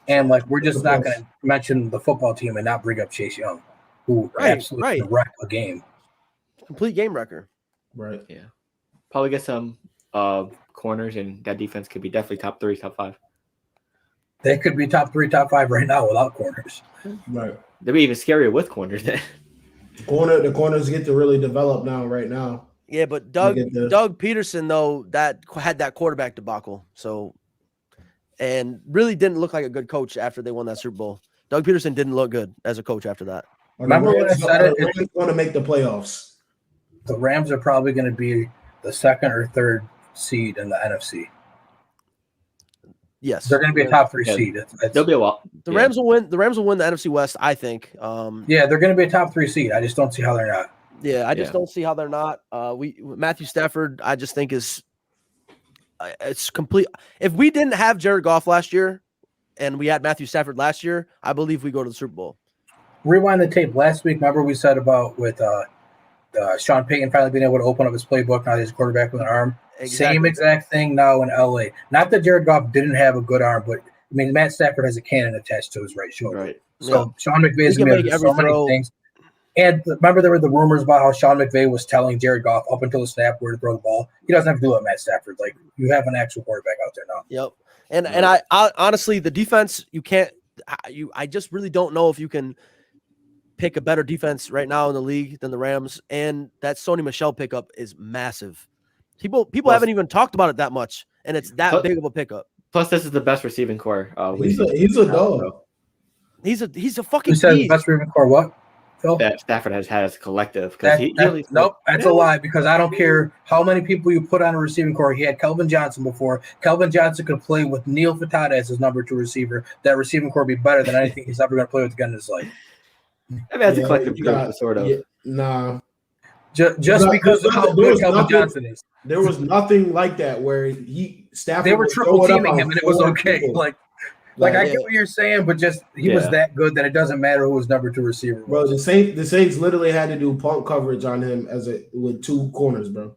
And like we're just not going to mention the football team and not bring up Chase Young, who absolutely wrecked a game. Complete game wrecker. Right. Yeah. Probably get some corners, and that defense could be definitely top 3, top 5. They could be top 3, top 5 right now without corners. Right. They'd be even scarier with corners. The corners get to really develop right now. Yeah, but Doug Peterson though that had that quarterback debacle, and really didn't look like a good coach after they won that Super Bowl. Doug Peterson didn't look good as a coach after that. Remember when I said it's going to make the playoffs. The Rams are probably going to be the 2nd or 3rd seed in the NFC. Yes, they're going to be a top 3 seed. They'll be a while. The Rams will win. The Rams will win the NFC West, I think. Yeah, they're going to be a top 3 seed. I just don't see how they're not. Yeah, I just don't see how they're not. Matthew Stafford, I just think it's complete. If we didn't have Jared Goff last year, and we had Matthew Stafford last year, I believe we go to the Super Bowl. Rewind the tape. Last week, remember we said about with Sean Payton finally being able to open up his playbook. Now he's quarterback with an arm. Exactly. Same exact thing now in LA. Not that Jared Goff didn't have a good arm, but I mean Matt Stafford has a cannon attached to his right shoulder. Right. So Sean McVay is going to do so many things. And remember, there were the rumors about how Sean McVay was telling Jared Goff up until the snap where to throw the ball. He doesn't have to do it, Matt Stafford. Like, you have an actual quarterback out there now. Yep. And I honestly, the defense, you can't. I just really don't know if you can pick a better defense right now in the league than the Rams. And that Sony Michel pickup is massive. People haven't even talked about it that much, and it's that big of a pickup. Plus, this is the best receiving core. He's a dog. He's a fucking. Who says the best receiving core? What? Phil? That Stafford has had as a collective. Nope, that's a lie, because I don't care how many people you put on a receiving core. He had Kelvin Johnson before. Kelvin Johnson could play with Neil Furtado as his number 2 receiver. That receiving core would be better than anything he's ever going to play with again in his life. I mean, that's a collective group, sort of. Yeah, nah. Just because of how good Kelvin Johnson is. There was nothing like that where Stafford. They were triple teaming him, and it was okay. People. Like I get what you're saying, but just he was that good that it doesn't matter who was number 2 receiver. Bro, the Saints literally had to do punt coverage on him with 2 corners, bro.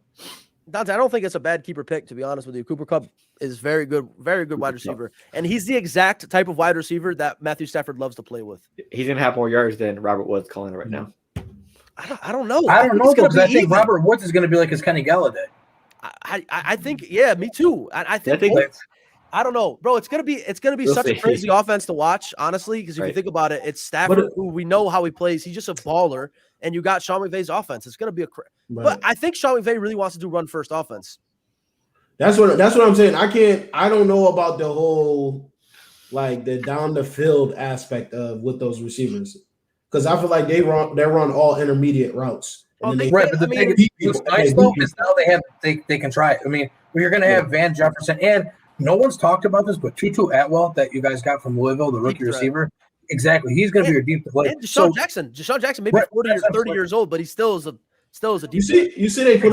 Dante, I don't think it's a bad keeper pick, to be honest with you. Cooper Kupp is very good wide receiver, and he's the exact type of wide receiver that Matthew Stafford loves to play with. He's gonna have more yards than Robert Woods calling it right now. I don't know. I don't know, because I think Robert Woods is going to be like his Kenny Galladay. I think, yeah, me too. I think I don't know, bro. It's gonna be such a crazy offense to watch, honestly. Because if you think about it, it's Stafford, who we know how he plays. He's just a baller, and you got Sean McVay's offense. It's gonna be but I think Sean McVay really wants to do run first offense. That's what I'm saying. I don't know about the whole like the down the field aspect of with those receivers, because I feel like they run all intermediate routes. But the thing is nice though is now they can try it. I mean, you're gonna have Van Jefferson, and no one's talked about this, but Tutu Atwell that you guys got from Louisville, the rookie receiver. Exactly. He's going to be your deep play. And Deshaun Jackson, maybe 40 or 30 years old, but he still is a deep play. You see they put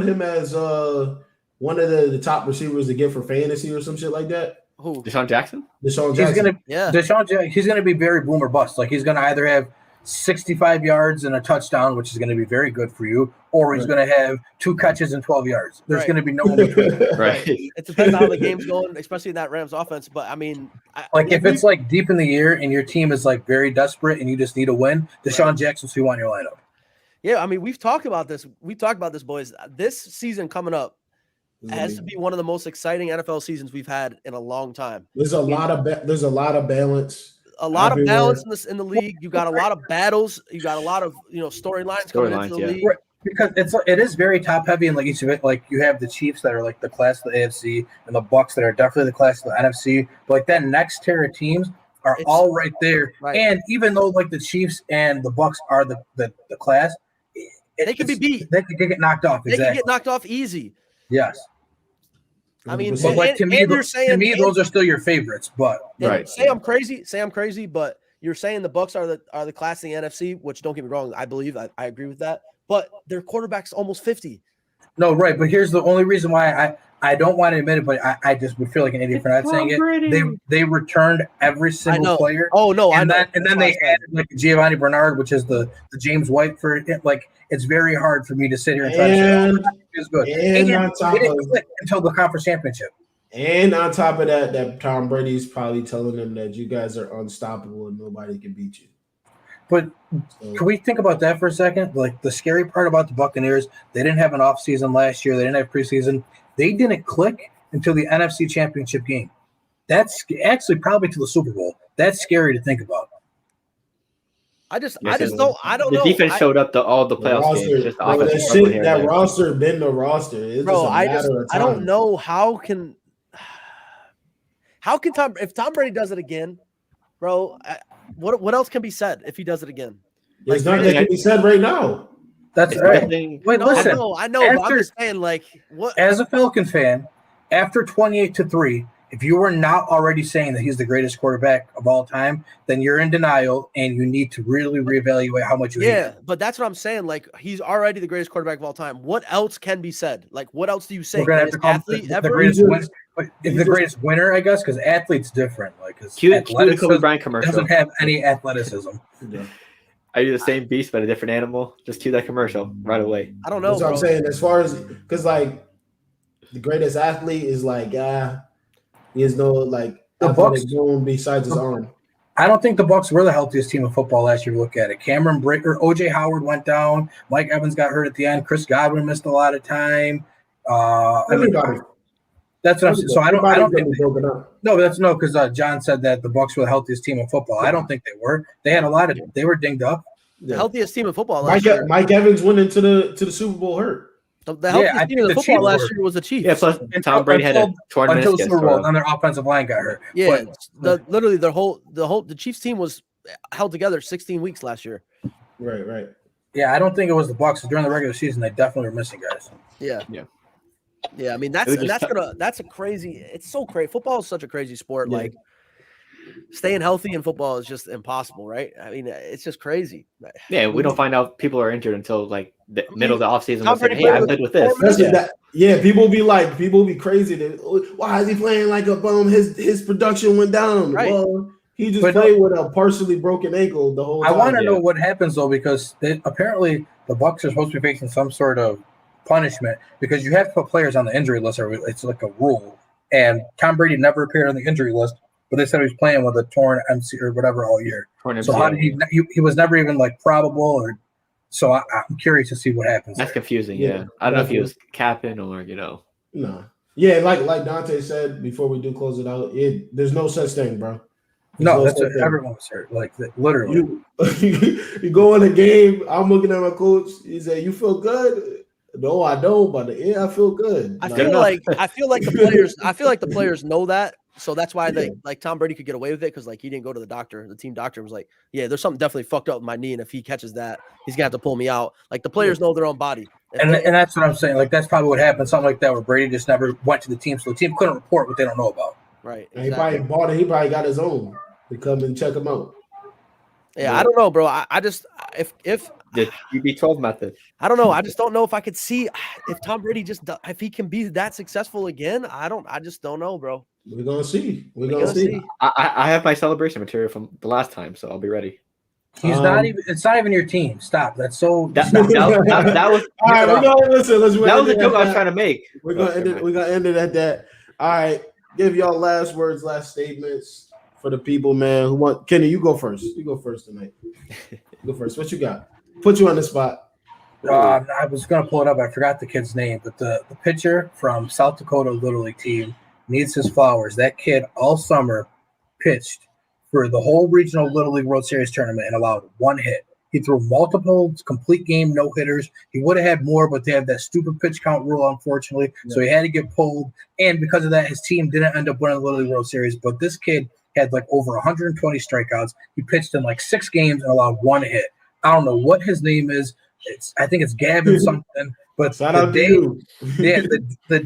him as one of the top receivers to get for fantasy or some shit like that. Who? Deshaun Jackson? Deshaun Jackson. He's going to be very boom or bust. Like, he's going to either have 65 yards and a touchdown, which is going to be very good for you, or he's going to have 2 catches and 12 yards. There's going to be no in between. Right. It depends on how the game's going, especially in that Rams offense. But I mean, if it's like deep in the year and your team is like very desperate and you just need a win, Deshaun Jackson's who you want in your lineup. Yeah, I mean, we've talked about this. We talked about this, boys. This season coming up has to be one of the most exciting NFL seasons we've had in a long time. There's a lot of balance. A lot of balance in the league. You got a lot of battles. You got a lot of storylines coming into the league. Right. Because it is very top heavy in like each of it. Like you have the Chiefs that are like the class of the AFC, and the Bucks that are definitely the class of the NFC. But like that next tier of teams are all right there. Right. And even though like the Chiefs and the Bucks are the class, they can be beat. They can get knocked off. They can get knocked off easy. Yes. I mean, but like to me, those are still your favorites. But say I'm crazy, but you're saying the Bucks are the class in the NFC, which don't get me wrong, I believe I agree with that. But their quarterback's almost 50. No, right. But here's the only reason why I don't want to admit it, but I just would feel like an idiot for not saying it. They returned every single player. Oh no, and then they added like Giovanni Bernard, which is the James White for it. Like it's very hard for me to sit here and try to say it's good. And on top of until the conference championship. And on top of that Tom Brady's probably telling them that you guys are unstoppable and nobody can beat you. But can we think about that for a second? Like the scary part about the Buccaneers, they didn't have an offseason last year. They didn't have preseason. They didn't click until the NFC Championship game. That's actually probably to the Super Bowl. That's scary to think about. I don't know. The defense showed up to all the playoff games. Just the offense. That roster been the roster. It's just a matter of time. I don't know how can if Tom Brady does it again, bro. What else can be said if he does it again? There's nothing that can be said right now. That's right. Wait, listen. I know. But I'm just saying, like, what? As a Falcon fan, after 28-3, if you were not already saying that he's the greatest quarterback of all time, then you're in denial, and you need to really reevaluate how much you hate him. Yeah, but that's what I'm saying. Like, he's already the greatest quarterback of all time. What else can be said? Like, what else do you say? We're gonna have to call the greatest winner, I guess, because athlete's different. Like, the Kobe Bryant commercial doesn't have any athleticism. Yeah. Are you the same beast but a different animal? Just cue that commercial right away. I don't know. That's what I'm saying. As far as because like the greatest athlete is like he has no like the Bucks going besides his arm. I don't think the Bucs were the healthiest team of football last year. Look at it. Cameron Breaker, OJ Howard went down. Mike Evans got hurt at the end. Chris Godwin missed a lot of time. Everybody. That's what I'm saying. So I don't think broken up. no, that's no, because John said that the Bucs were the healthiest team in football. I don't think they were. They had a lot of. They were dinged up. The healthiest team in football last year. Mike Evans went into the Super Bowl hurt. The healthiest team in the football last year was the Chiefs. Yeah, plus Tom Brady had a torn meniscus. Until Super Bowl, and their offensive line got hurt. Yeah, literally the Chiefs team was held together 16 weeks last year. Right. Yeah, I don't think it was the Bucs. During the regular season, they definitely were missing guys. Yeah. I mean, that's a crazy. It's so crazy. Football is such a crazy sport. Yeah. Like staying healthy in football is just impossible, right? I mean, it's just crazy. Yeah, we don't find out people are injured until like the middle of the offseason. Tom Brady Hey, I'm good with this. People be crazy. Why is he playing like a bum? His production went down. Right. Well, he just played with a partially broken ankle the whole time. I want to know what happens though, because apparently the Bucs are supposed to be facing some sort of punishment because you have to put players on the injury list, or it's like a rule. And Tom Brady never appeared on the injury list, but they said he was playing with a torn MC or whatever all year. So how did he was never even like probable, or so I'm curious to see what happens. That's confusing. Yeah, I don't know if he was capping or No. Yeah, like Dante said before we do close it out. There's no such thing, bro. No, that's what everyone was hurt. Like literally, you go in a game. I'm looking at my coach. He said, "You feel good?" No, I don't. But I feel good. I feel like the players know that. So that's why like Tom Brady could get away with it because like he didn't go to the doctor. The team doctor was like, "Yeah, there's something definitely fucked up with my knee, and if he catches that, he's gonna have to pull me out." Like the players know their own body, and that's what I'm saying. Like that's probably what happened. Something like that where Brady just never went to the team, so the team couldn't report what they don't know about. Right. Exactly. He probably bought it. He probably got his own to come and check him out. Yeah, I don't know, bro. I just if the TB12 method. I don't know. I just don't know if I could see if Tom Brady if he can be that successful again. I just don't know, bro. We're gonna see. We're gonna see. I have my celebration material from the last time, so I'll be ready. He's not even. It's not even your team. Stop. That's so. That was. All right, we're gonna listen. That was a joke I was trying to make. We're gonna end it. We're gonna end it at that. All right. Give y'all last words, last statements for the people, man. Who want? Kenny, you go first. You go first tonight. You go first. What you got? Put you on the spot. I was gonna pull it up. I forgot the kid's name, but the pitcher from South Dakota Little League team needs his flowers. That kid all summer pitched for the whole regional Little League World Series tournament and allowed one hit. He threw multiple complete game no hitters. He would have had more, but they have that stupid pitch count rule, unfortunately. Yeah. So he had to get pulled. And because of that, his team didn't end up winning the Little League World Series. But this kid had like over 120 strikeouts. He pitched in like 6 games and allowed one hit. I don't know what his name is. I think it's Gavin something. But the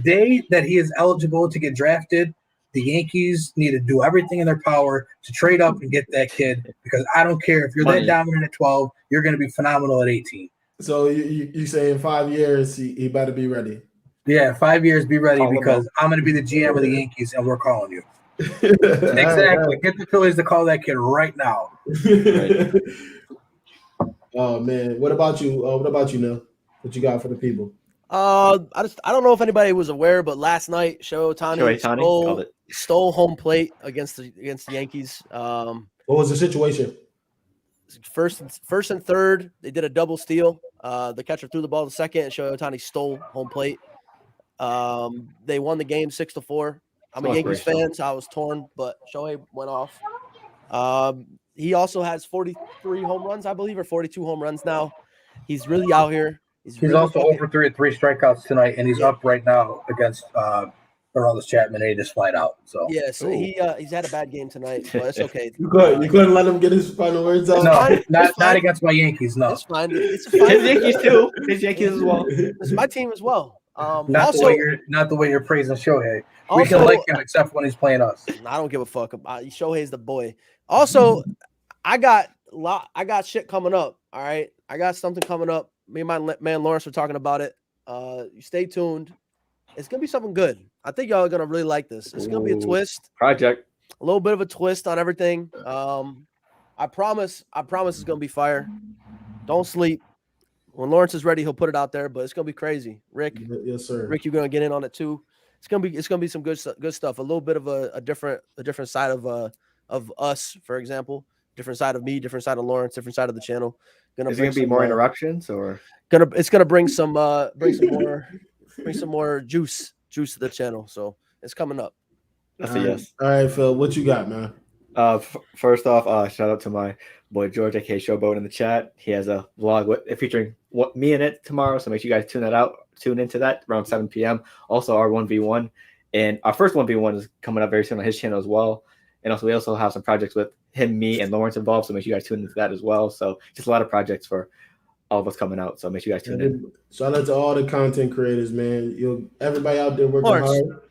day that he is eligible to get drafted, the Yankees need to do everything in their power to trade up and get that kid, because I don't care if you're that dominant at 12, you're going to be phenomenal at 18. So you say in 5 years he better be ready. Yeah, 5 years, be ready, because I'm going to be the GM of the Yankees and we're calling you. Exactly. Get the Phillies to call that kid right now. Right. Oh man, what about you? Neil? What you got for the people? I don't know if anybody was aware, but last night Shohei Ohtani stole home plate against the Yankees. What was the situation? First and third, they did a double steal. The catcher threw the ball to second, and Shohei Ohtani stole home plate. They won the game 6-4. I'm a Yankees fan, so I was torn, but Shohei went off. He also has 43 home runs, I believe, or 42 home runs now. He's really out here. He's really also over 3 strikeouts tonight, and he's up right now against Aroldis Chapman, and he just flied out. So so he's had a bad game tonight, but it's okay. You couldn't let him get his final words out. No, not against my Yankees. No, it's fine. It's fine. His Yankees too. His Yankees as well. It's my team as well. Not the way you're praising Shohei. We can like him except when he's playing us. I don't give a fuck. Shohei's the boy. Also, I got shit coming up. All right, I got something coming up. Me and my man Lawrence were talking about it. You stay tuned. It's gonna be something good. I think y'all are gonna really like this. It's gonna be a twist. Project. A little bit of a twist on everything. I promise it's gonna be fire. Don't sleep. When Lawrence is ready, he'll put it out there. But it's gonna be crazy. Rick, yes sir. Rick, you're gonna get in on it too. It's gonna be some good stuff. A little bit of a different side of of us, for example. Different side of me, different side of Lawrence, different side of the channel. Is there gonna be more interruptions or it's gonna bring some more juice to the channel. So it's coming up. that's a yes. All right, Phil, what you got, man? First off, shout out to my boy George, aka Showboat, in the chat. He has a vlog featuring me in it tomorrow, so make sure you guys tune into that around 7 p.m. Also, our 1v1, and our first 1v1 is coming up very soon on his channel as well. And also, we also have some projects with him, me, and Lawrence involved, so make sure you guys tune into that as well. So just a lot of projects for all of us coming out, so make sure you guys tune in. Shout out to all the content creators, man. Everybody out there working Lawrence, hard.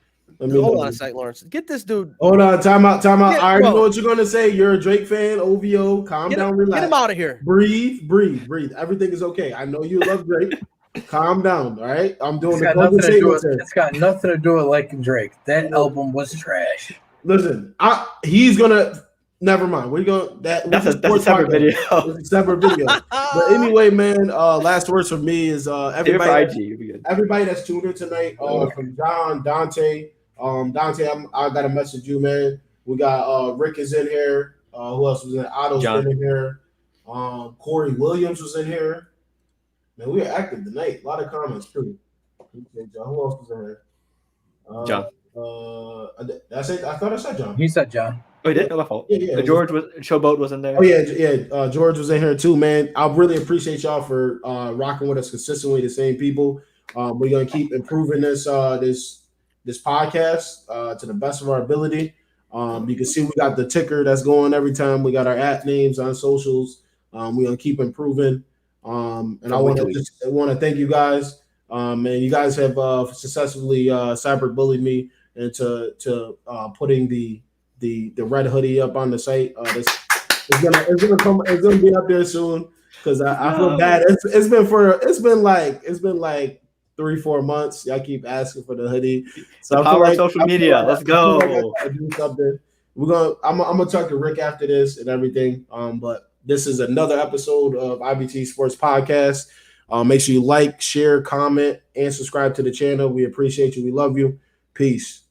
Hold on a sec, Lawrence. Get this dude. Hold on, time out. Yeah, I already bro. know what you're gonna say. You're a Drake fan, OVO. Calm down, relax. Get him out of here. Breathe. Everything is okay. I know you love Drake. Calm down, all right? I'm doing It's got nothing to do with liking Drake. That album was trash. Listen, he's gonna. Never mind. We're gonna that's a separate video. It's a separate video. But anyway, man. Last words from me is everybody that's tuned in tonight. From John, Dante. Dante, I gotta message you, man. We got Rick is in here. Who else was in? Otto's been in here. Corey Williams was in here. Man, we are active tonight. A lot of comments too. Okay, John. Who else was in here? John. That's it. I thought I said John. He said John. Oh, he did? My fault. Yeah. Showboat was in there. Oh yeah. George was in here too, man. I really appreciate y'all for rocking with us consistently. The same people. We're gonna keep improving this podcast to the best of our ability. You can see we got the ticker that's going every time. We got our names on socials. We're gonna keep improving. And I want to thank you guys. And you guys have successfully cyberbullied me into putting the red hoodie up on the site. It's gonna be up there soon because I feel bad. It's been like 3-4 months. Y'all keep asking for the hoodie. So power of social media. Let's go. I do something. I'm gonna talk to Rick after this and everything. But this is another episode of IBTE Sports Podcast. Make sure you like, share, comment, and subscribe to the channel. We appreciate you. We love you. Peace.